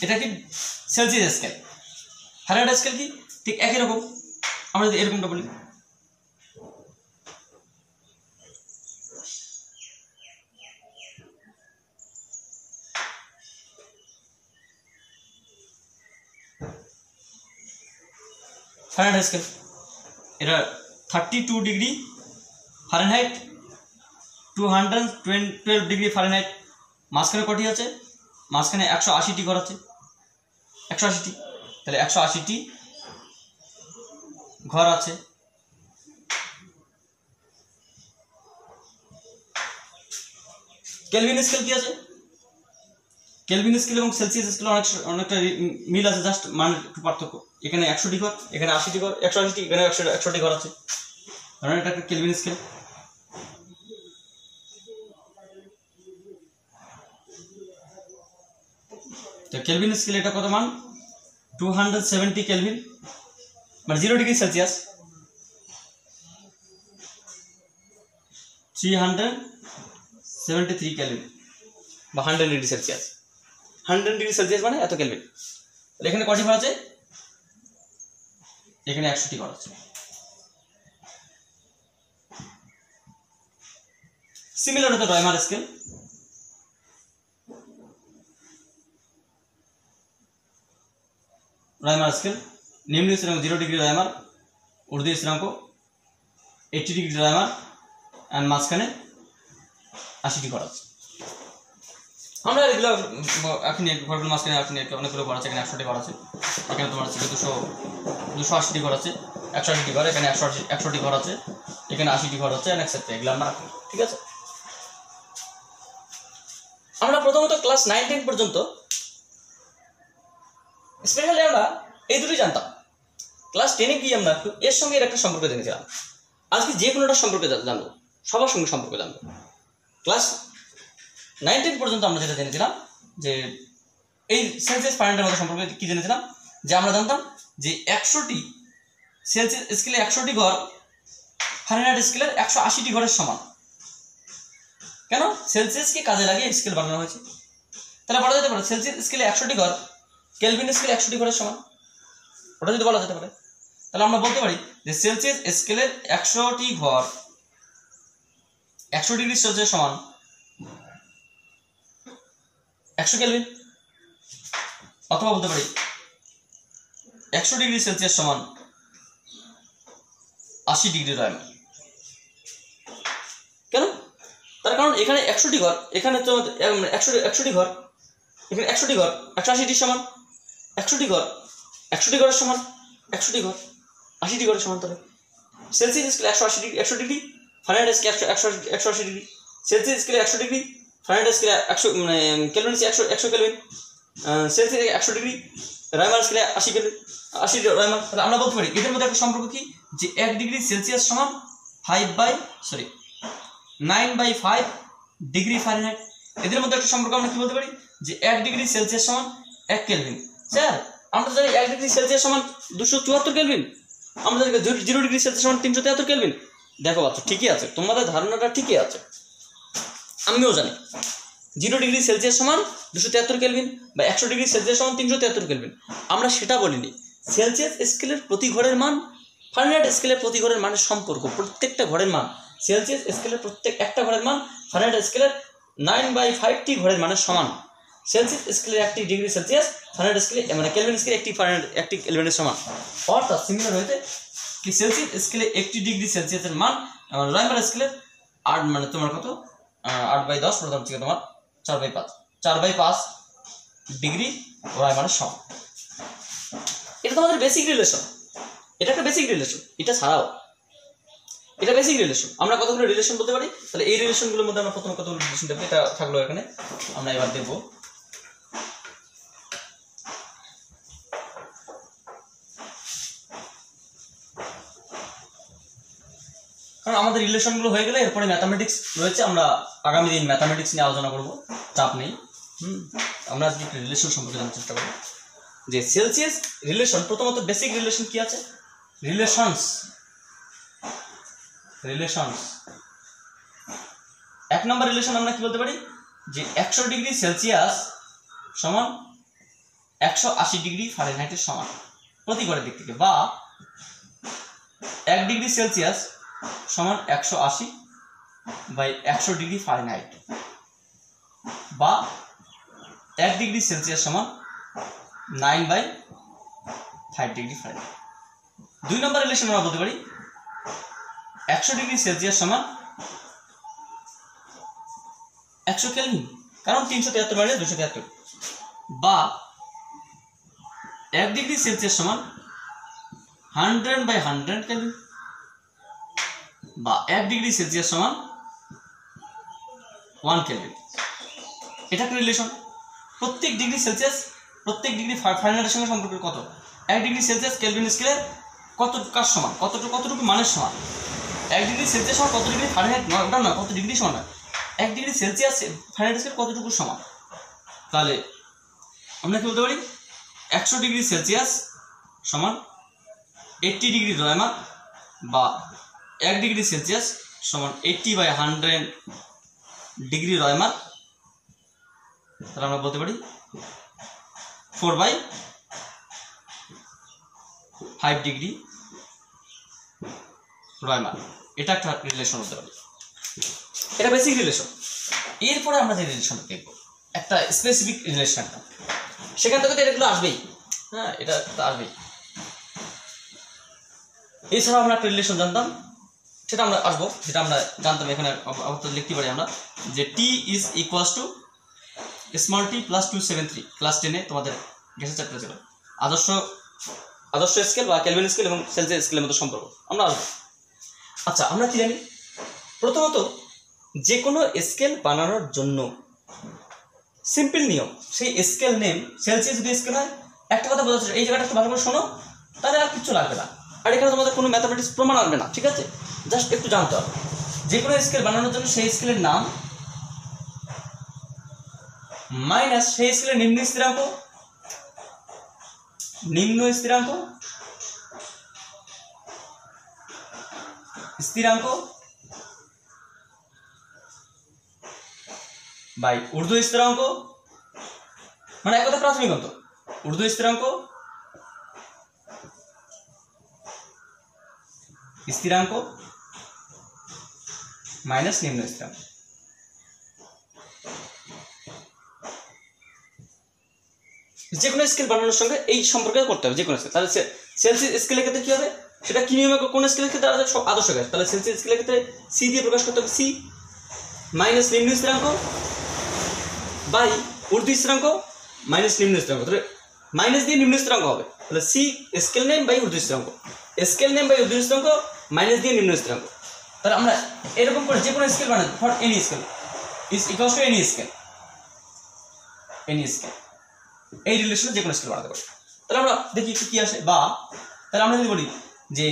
এটা কি সেলসিয়াস স্কেল। ফারেনহাইট স্কেল কি? ঠিক একই রকম। আমরা যদি এরকমটা বলি, ফারেনহাইট স্কেল, এটা 32 ডিগ্রি ফারেনহাইট, 212 ডিগ্রি ফারেনহাইট। মাঝখানে কটি আছে? মাঝখানে 180টি ঘর আছে। 180টি, তাহলে 180টি ঘর আছে। কেলভিন স্কেল কি আছে? কেলভিন স্কেল এবং সেলসিয়াস স্কেল অনেকটা মিল আছে, জাস্ট মানে একটু পার্থক্য। এখানে 100টি ঘর, এখানে 80টি ঘর, 180টি, এখানে 100টি ঘর আছে। কারণ এটা একটা কেলভিন স্কেল। তো কেলভিন স্কেল এটা কত মান? 270 কেলভিন, মানে 0 ডিগ্রি সেলসিয়াস। 373 কেলভিন বা 100 ডিগ্রি সেলসিয়াস। 100 ডিগ্রি সেলসিয়াস মানে এত কেলভিন। এখানে কটি ঘর আছে? এখানে 100টি ঘর আছে। সিমিলার হতো রাইমার স্কেল। রাইমার স্কেল, নিম্ন স্থিরাঙ্ক 0 ডিগ্রি রাইমার, ঊর্ধ্ব স্থিরাঙ্ক 80 ডিগ্রি রাইমার, আর মাঝখানে 80টি ঘর আছে। আমরা এগুলো এখন ঘরগুলো মাঝখানে অনেকগুলো ঘর আছে। এখানে 100টি ঘর আছে। এখানে তোমার আছে 280টি ঘর আছে। 180টি ঘর, এখানে 100টি ঘর আছে, এখানে 80টি ঘর আছে, এক্সেট্রা। এগুলো আমরা, ঠিক আছে। আমরা প্রথমত ক্লাস 9-10 পর্যন্ত স্পেশালি আমরা এই দুটোই জানতাম। ক্লাস 10-এ গিয়ে আমরা একটু এর সঙ্গে এর একটা সম্পর্ক জেনেছিলাম। আজকে যে কোনোটা সম্পর্কে জানবো, সবার সঙ্গে সম্পর্ক জানবো। ক্লাস 9-10 পর্যন্ত আমরা যেটা জেনেছিলাম যে এই সেলসিয়াস ফারেনহাইটের মধ্যে সম্পর্কে কি জেনেছিলাম, যে আমরা জানতাম যে 100টি সেলসিয়াস স্কেলে 100টি ঘর ফারেনহাইট স্কেলের 180টি ঘরের সমান। কেন? সেলসিয়াসকে কাজে লাগিয়ে স্কেল বানানো হয়েছে। তাহলে বলা যেতে পারে সেলসিয়াস স্কেলে 100টি ঘর কেলভিন স্কেলে 100টি ঘরের সমান। ওটা যদি বলা যেতে পারে, তাহলে আমরা বলতে পারি যে সেলসিয়াস স্কেলের 100টি ঘর 100 ডিগ্রি সেলসিয়াস সমান 100 কেলভিন। অথবা বলতে পারি 100 ডিগ্রি সেলসিয়াস সমান 80 ডিগ্রি রাইমার। কেন? তার কারণ এখানে 100টি ঘর, এখানে তো 100টি ঘর, এখানে 100টি ঘর 180টির সমান। 100টি ঘর 100টি ঘরের সমান, 100টি ঘর 80টি ঘরের সমান। তাহলে সেলসিয়াস স্কেলে 100 ডিগ্রি, ফারেনহাইট স্কেলে 180 ডিগ্রি, সেলসিয়াস স্কেলে 100 ডিগ্রি, ফারেনহাইট স্কেলে 100 কেলভিন 100 কেলভিন, সেলসিয়াস 100 ডিগ্রি, রাইমার স্কেলে 80 কেলভিন, 80 রাইমার। তাহলে আমরা বলতে পারি এদের মধ্যে একটা সম্পর্ক কি, যে 1 ডিগ্রি সেলসিয়াস সমান 9/5 ডিগ্রি ফারেনহাইট। এদের মধ্যে একটা সম্পর্ক আমরা কি বলতে পারি, যে 1 ডিগ্রি সেলসিয়াস সমান 1 কেলভিন। স্যার আমরা জানি 1 ডিগ্রি সেলসিয়াস সমান 274 কেলভিন, আমরা জানি 0 ডিগ্রি সেলসিয়াস সমান 373 কেলভিন। দেখো বাচ্চা, ঠিকই আছে, তোমাদের ধারণাটা ঠিকই আছে, আমিও জানি 0 ডিগ্রি সেলসিয়াস সমান 273 কেলভিন বা 100 ডিগ্রি সেলসিয়াস সমান 373 কেলভিন। আমরা সেটা বলিনি। সেলসিয়াস স্কেলের প্রতি ঘরের মান, ফারেনহাইট স্কেলের প্রতি ঘরের মানের সম্পর্ক, প্রত্যেকটা ঘরের মান সেলসিয়াস স্কেলের প্রত্যেক একটা ঘরের মান ফারেনহাইট স্কেলের 9/5টি ঘরের মানের সমান। সেলসিয়াস স্কেলের 1 ডিগ্রি সেলসিয়াস ফারেনহাইট স্কেলে মানে কেলভিন স্কেলে 1 কেলভিনের সমান। অর্থাৎ সিমিলার হয়েছে কি সেলসিয়াস স্কেলে 1 ডিগ্রি সেলসিয়াসের মান রাইমার স্কেলের 8 মানে তোমার কত 8/10 প্রথম থেকে তোমার 4/5 ডিগ্রি রাইমারের সমান। এটা তোমাদের বেসিক রিলেশন, এটা একটা বেসিক রিলেশন। এটা ছাড়াও এটা বেসিক রিলেশন। আমরা কতগুলো রিলেশন বলতে পারি? তাহলে এই রিলেশনগুলোর মধ্যে আমরা প্রথমে কতগুলো রিলেশন দেখবো, এটা থাকলো এখানে। আমরা এবার দেখবো কারণ আমাদের রিলেশনগুলো হয়ে গেলে এরপরে ম্যাথামেটিক্স রয়েছে, আমরা আগামী দিন ম্যাথামেটিক্স নিয়ে আলোচনা করবো, চাপ নেই। আমরা আজকে একটা রিলেশন সম্পর্কে জানার চেষ্টা করবো যে সেলসিয়াস রিলেশন। প্রথমত বেসিক রিলেশন কি আছে? রিলেশনস। এক নম্বর রিলেশন আমরা কি বলতে পারি? যে 100 ডিগ্রি সেলসিয়াস সমান 180 ডিগ্রি ফারেনহাইটের সমান প্রতি গড়ের দিক থেকে, বা 1 ডিগ্রি সেলসিয়াস সমান 180 বাই 100 ডিগ্রি ফারেনহাইট, বা 1 ডিগ্রি সেলসিয়াস সমান 9/5 ডিগ্রি ফারেনহাইট। 2 নম্বর রিলেশন আমরা বলতে পারি 100 ডিগ্রি সেলসিয়াস সমান 100 কেলভিন, কারণ 373 মানে 273, বা 1 ডিগ্রি সেলসিয়াস সমান 100/100 কেলভিন, বা 1 ডিগ্রি সেলসিয়াস সমান 1 কেলভিন। এটা একটা রিলেশন। প্রত্যেক ডিগ্রি সেলসিয়াস প্রত্যেক ডিগ্রি ফারেনহাইটের সঙ্গে সম্পর্ক কত? 1 ডিগ্রি সেলসিয়াস কেলভিন স্কেলে কতটুকু সমান, কতটুকু মানের সমান? 1 ডিগ্রি সেলসিয়াস সমান কত ডিগ্রি ফারেনহাইট নয়, ওটা না, কত ডিগ্রি সমান, 1 ডিগ্রি সেলসিয়াস ফারেনহাইট স্কেল কতটুকু সমান। তাহলে আমরা কি বলতে পারি? 100 ডিগ্রি সেলসিয়াস সমান 80 ডিগ্রি রাইমার, বা 1 ডিগ্রি সেলসিয়াস সমান 80/100 ডিগ্রি রাইমার। তাহলে আমরা বলতে পারি 4/5 ডিগ্রি রাইমার। এটা একটা রিলেশন হতে পারে, এটা বেসিক রিলেশন। এরপরে আমরা যে রিলেশনটা দেখবো একটা স্পেসিফিক রিলেশনটা, সেখান থেকে তো এগুলো আসবেই। হ্যাঁ, এটা আসবেই। এছাড়াও আমরা একটা রিলেশন জানতাম, সেটা আমরা আসবো, যেটা আমরা জানতাম এখানে আবার লিখতে পারি আমরা, যে T is equals to small T plus 273। Class 10-এ তোমাদের গ্যাসের চ্যাপ্টার ছিল আদর্শ স্কেল বা কেলভিন স্কেল এবং সেলসিয়াস স্কেলের মধ্যে সম্পর্ক, আমরা আসবো। আচ্ছা, আমরা কি জানি? প্রথমত যে কোনো স্কেল বানানোর জন্য সিম্পল নিয়ম, সেই স্কেল নেম সেলসিয়াস যদি স্কেল হয়, একটা কথা বোঝা যাচ্ছে, এই জায়গাটা একটু ভালো করে শোনো, তাহলে আর কিছু লাগবে না। আর এখানে তোমাদের কোনো ম্যাথামেটিক্স প্রমাণ আসবে না, ঠিক আছে? জাস্ট একটু জানতে হবে যে কোনো স্কেল বানানোর জন্য সেই স্কেলের নাম মাইনাস সেই স্কেলের নিম্ন স্থিরাঙ্ক বাই ঊর্ধ্ব স্থিরাঙ্ক, মানে এক কথা প্রাথমিক অন্তর, ঊর্ধ্ব স্থিরাঙ্ক মাইনাস নিম্ন স্থিরাঙ্ক। যে কোনো স্কেল বানানোর সঙ্গে এই সম্পর্কে করতে হবে, যে কোনো স্কেল। তাহলে সেলসিয়াস স্কেলের ক্ষেত্রে কি হবে? সেটা কি নিয়মে, কোন স্কেলের ক্ষেত্রে আদর্শ গ্যাস? তাহলে সেলসিয়াস স্কেলের ক্ষেত্রে সি দিয়ে প্রকাশ করতে হবে, সি মাইনাস নিম্ন স্থিরাঙ্ক বাই ঊর্ধ্ব স্থিরাঙ্ক মাইনাস নিম্ন স্থিরাঙ্ক। তাহলে মাইনাস দিয়ে নিম্ন স্থিরাঙ্ক হবে, তাহলে সি স্কেল নেম বাই ঊর্ধ্ব স্থিরাঙ্ক, স্কেল নেম বাই ঊর্ধ্ব স্থিরাঙ্ক মাইনাস দিয়ে নিম্ন স্থিরাঙ্ক। তাহলে আমরা এরকম করে যে কোনো স্কেল বানাই, for any scale is equals to any scale, এই রিলেশনে যে কোনো স্কেল বানাতে পারি। তাহলে আমরা দেখি কি আসে, বা তাহলে আমরা যদি বলি যে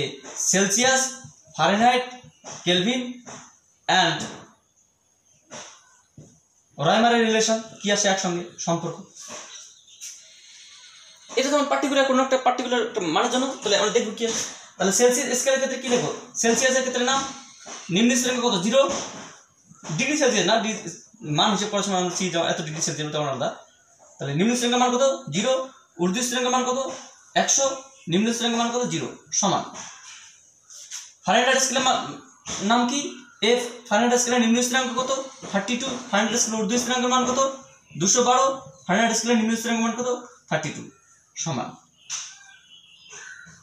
সেলসিয়াস, ফারেনহাইট, কেলভিন অ্যান্ড রাইমারের রিলেশন কি আসে একসঙ্গে, সম্পর্ক। এটা যেমন পার্টিকুলার কোনো একটা পার্টিকুলার মানের জন্য, তাহলে আমরা দেখবো কি আসে। তাহলে সেলসিয়াস স্কেলের ক্ষেত্রে কি দেখবো? সেলসিয়াসের ক্ষেত্রে নাম নিম্ন স্থিরাঙ্ক কত? 0 ডিগ্রি সেলসিয়াস, না মান হিসেবে করার সময় আমরা এত ডিগ্রি সেলসিয়াস তেমন আমরা। তাহলে নিম্ন স্থিরাঙ্কের মান কত? 0, ঊর্ধ্ব স্থিরাঙ্কের মান কত? 100, নিম্ন স্থিরাঙ্কের মান কত? 0 সমান। ফারেনহাইট স্কেলের নাম কি? এফ। ফারেনহাইট স্কেলের নিম্ন স্থিরাঙ্ক কত? 32। ফারেনহাইট স্কেলের ঊর্ধ্ব স্থিরাঙ্কের মান কত? 212। ফারেনহাইট স্কেলের নিম্ন স্থিরাঙ্কের মান কত? 32 সমান।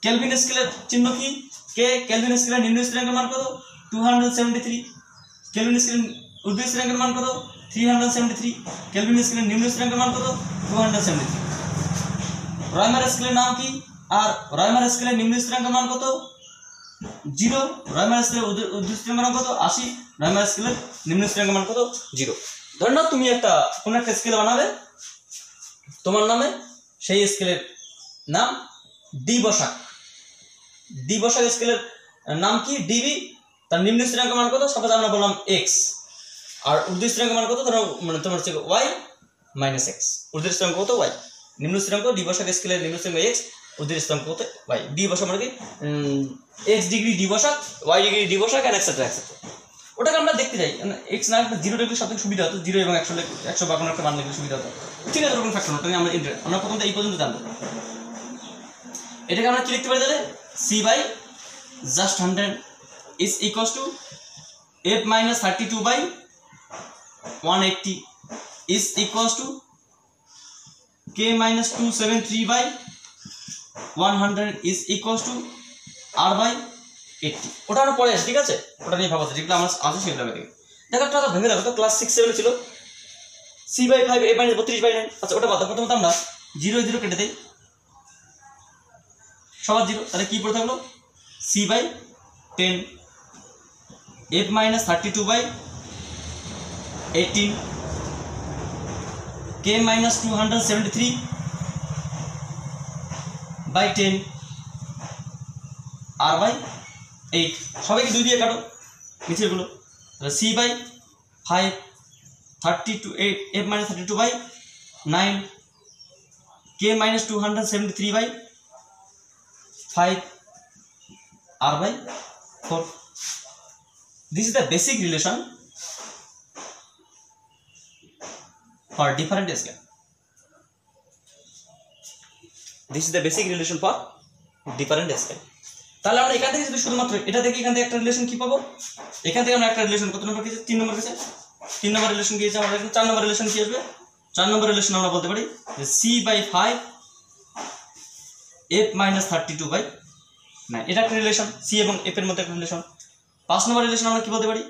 কেলভিন স্কেলের চিহ্ন কি? কে। কেলভিন স্কেলের নিম্ন স্থিরাঙ্কের মান কত? 273। কেলভিন স্কেলের ঊর্ধ্ব স্থিরাঙ্কের মান কত? 373। কেলভিন স্কেলের নিম্ন স্থিরাঙ্কের মান কত? 273। রয়মার স্কেলের নাম কি, আর রয়মার স্কেলের নিম্ন স্থিরাঙ্ক মান কত 0, রয়মার স্কেলের ঊর্ধ্ব স্থিরাঙ্ক মান কত 80, রয়মার স্কেলের নিম্ন স্থিরাঙ্ক মান কত 0। ধরে নাও তুমি কোন একটা স্কেল বানাবে তোমার নামে, সেই স্কেলের নাম ডি বসাক, ডি বসাক স্কেলের নাম কি ডিবি, তার নিম্ন স্থিরাঙ্ক মান কত, সাপোজ আমরা বললাম এক্স, আর ঊর্ধ্ব স্থিরাঙ্ক মান কত, ধরো মানে তোমার হচ্ছে ওয়াই মাইনাস এক্স, ঊর্ধ্ব স্থিরাঙ্ক কত ওয়াই, নিম্ন স্থিরাঙ্ক ডি বসাক স্কেলের নিম্ন স্থিরাঙ্ক এক্স, ঊর্ধ্ব স্থিরাঙ্ক কত ওয়াই, ডি বসাক মানে কি এক্স ডিগ্রি ডি বসাক, ওয়াই ডিগ্রি ডি বসাক এন্ড এক্সেট্রা এক্সেট্রা। ওটাকে আমরা দেখতে যাই, এক্স না 0 লিখলে সবথেকে সুবিধা হতো, 0 এবং 100 বা কোনো একটা মান লিখলে সুবিধা হতো। ঠিক আছে, ওরকম ফ্যাক্টর ওটা আমরা প্রথমত এই পর্যন্ত জানবো। এটাকে আমরা কি লিখতে পারি তাহলে, C by just 100 is equals to f minus 32 by 180 is equals to k minus 273 by 100 is equals to r by 80। ওটা আমরা পরে আসি, ঠিক আছে, ওটা নিয়ে ভাবতে যেগুলো আমার আছে সেগুলো আমি দেখি। দেখো একটা ভেবে দেখো তো, ক্লাস 6-7 ছিল c by 5 a minus 32 by 9। আচ্ছা ওটা বাদ দাও, প্রথমত আমরা 0 0 কেটে দেই, সবার 0, তাহলে কি পড়ে থাকলো c by 10 f minus 32 by 18 k minus 273 by 10 r by 8। সবাইকে 2 দিয়ে কাটো নিচের গুলো, তাহলে c by 5 32 8 f minus 32 by 9 k minus 273 by 5 r by 4। This is the basic relation for different scale. This is the basic relation for different scale. তাহলে আমরা এখান থেকে যদি শুধুমাত্র এটা থেকে এখান থেকে একটা রিলেশন কি পাবো, এখান থেকে আমরা একটা রিলেশন কত নম্বর পেয়েছি, 3 নম্বর পেয়েছি, 3 নম্বর রিলেশন কি আছে আমরা, 4 নম্বর রিলেশন কি আসবে, 4 নম্বর রিলেশন আমরা বলতে পারি যে c by 5 f minus 32 by 9। এটা একটা রিলেশন, c এবং f এর মধ্যে একটা রিলেশন। 5 নম্বর রিলেশন আমরা কি বলতে পারি,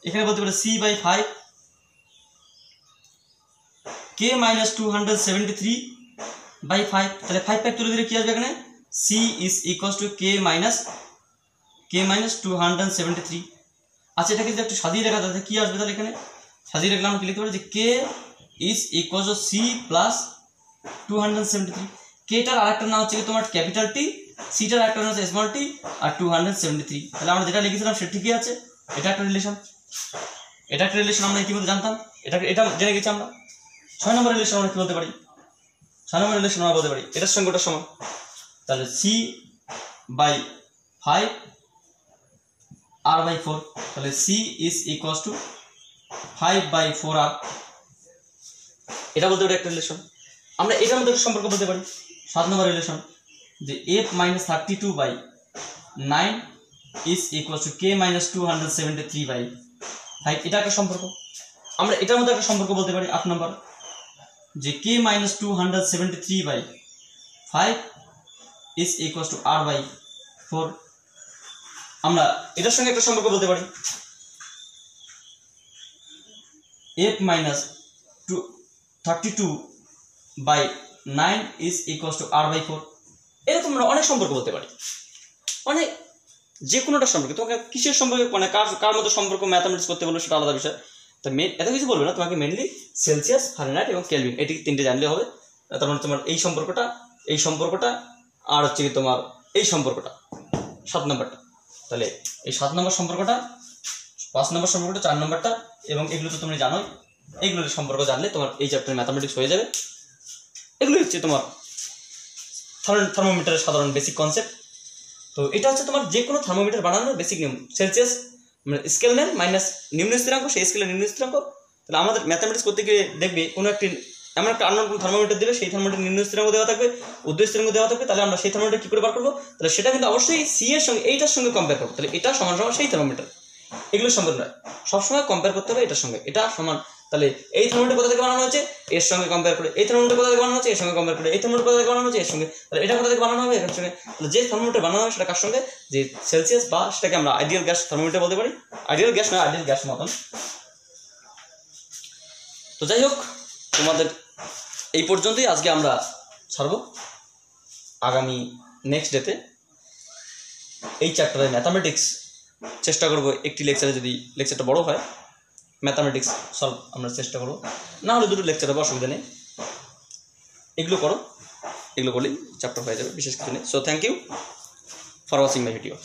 এখানে বলতে পারি c by 5 k minus 273 by 5। তাহলে 5 5 তুলে দিলে কি আসবে এখানে, c is equals to k minus 273। আচ্ছা এটাকে যদি একটু সাজিয়ে লেখা তাহলে কি আসবে, তাহলে এখানে সাজিয়ে রাখলে আমরা কি লিখতে পারি যে k is equals to c plus 273। k টার আরেকটা নাম হচ্ছে তোমার ক্যাপিটাল টি, c টার আরেকটা নাম হচ্ছে স্মল টি, আর 273। তাহলে আমরা যেটা লিখেছিলাম সেটা ঠিকই আছে, এটা একটা রিলেশন, এটা একটা রিলেশন আমরা ইতিমধ্যে জানতাম, এটা জেনে গেছি আমরা। 6 নম্বর রিলেশন আমরা কি বলতে পারি, 6 নম্বর রিলেশন আমরা বলতে পারি এটার সঙ্গে ওটার সমান, তাহলে c by 5 r by 4। তাহলে c is equals to 5 by 4r, এটা বলতে পারি একটা রিলেশন। আমরা এটার মধ্যে একটা সম্পর্ক বলতে পারি 7 নম্বর রিলেশন, যে f minus 32 by 9 is equals to k minus 273 by 5। এটা একটা সম্পর্ক। আমরা এটার মধ্যে একটা সম্পর্ক বলতে পারি 8 নম্বর, যে k minus 273 by 5 is equals to r by 4। আমরা এটার সঙ্গে একটা সম্পর্ক বলতে পারি f minus 32 by 9 is equals to r by 4। এরকম আমরা অনেক সম্পর্ক বলতে পারি, অনেক যে কোনোটা সম্পর্কে। তোমাকে কিসের সম্পর্কে মানে কার মধ্যে সম্পর্ক ম্যাথামেটিক্স করতে বলবো সেটা আলাদা বিষয়, তো এত কিছু বলবে না, তোমাকে মেনলি সেলসিয়াস, ফারেনহাইট এবং কেলভিন এই 3টে জানলে হবে। তার মানে তোমার এই সম্পর্কটা আর হচ্ছে কি তোমার এই সম্পর্কটা 7 নম্বরটা, তাহলে এই 7 নম্বর সম্পর্কটা, 5 নম্বর সম্পর্কটা, 4 নম্বরটা, এবং এগুলো তো তুমি জানোই, এইগুলোর সম্পর্ক জানলে তোমার এই চ্যাপ্টার ম্যাথামেটিক্স হয়ে যাবে। এগুলো হচ্ছে তোমার থার্মোমিটারের সাধারণ বেসিক কনসেপ্ট। তো এটা হচ্ছে তোমার যে কোনো থার্মোমিটার বানানোর বেসিক নিয়ম। সেলসিয়াস মানে স্কেল নেন মাইনাস নিম্ন স্থিরাঙ্ক, সেই স্কেলের নিম্ন স্থিরাঙ্ক। তাহলে আমাদের ম্যাথামেটিক্স করতে গিয়ে দেখবে কোনো একটি এমন একটা আননোন কোনো থার্মোমিটার দেবে, সেই থার্মোমিটার নিম্ন স্থিরাঙ্ক দেওয়া থাকবে, ঊর্ধ্ব স্থিরাঙ্ক দেওয়া থাকবে। তাহলে আমরা সেই থার্মোমিটার কী করে বার করবো, তাহলে সেটা কিন্তু অবশ্যই সি এর সঙ্গে এইটার সঙ্গে কম্পেয়ার করবো। তাহলে এটা সমান সমান সেই থার্মোমিটার, এগুলো সম্পর্ক নয়, সবসময় কম্পেয়ার করতে হবে এটার সঙ্গে, এটা সমান। তাহলে এই থার্মোমিটার কোথা থেকে বানানো হয়েছে, এর সঙ্গে কম্পেয়ার করে, এই থার্মোমিটার কোথা থেকে বানানো হচ্ছে, এর সঙ্গে কম্পেয়ার করে, এই থার্মোমিটার কোথা থেকে বানানো হচ্ছে, এর সঙ্গে। তাহলে এটা কোথা থেকে বানানো হবে, এর সঙ্গে। তাহলে যে থার্মোমিটার বানানো হবে সেটা কার সঙ্গে, যে সেলসিয়াস, বা সেটাকে আমরা আইডিয়াল গ্যাস থার্মোমিটার বলতে পারি। আইডিয়াল গ্যাস নয়, আইডিয়াল গ্যাস মতন। তো যাই হোক, তোমাদের এই পর্যন্তই আজকে আমরা ছাড়বো। আগামী নেক্সট ডেতে এই চ্যাপ্টারে ম্যাথামেটিক্স চেষ্টা করব, একটি লেকচারে যদি লেকচারটা বড় হয় ম্যাথামেটিক্স সলভ আমরা চেষ্টা করব, না হলে দুটো লেকচার হবে, অসুবিধা নেই। এগুলো করো, এগুলো করলেই চ্যাপ্টার হয়ে যাবে, বিশেষ কিছু নেই। So thank you for watching my video.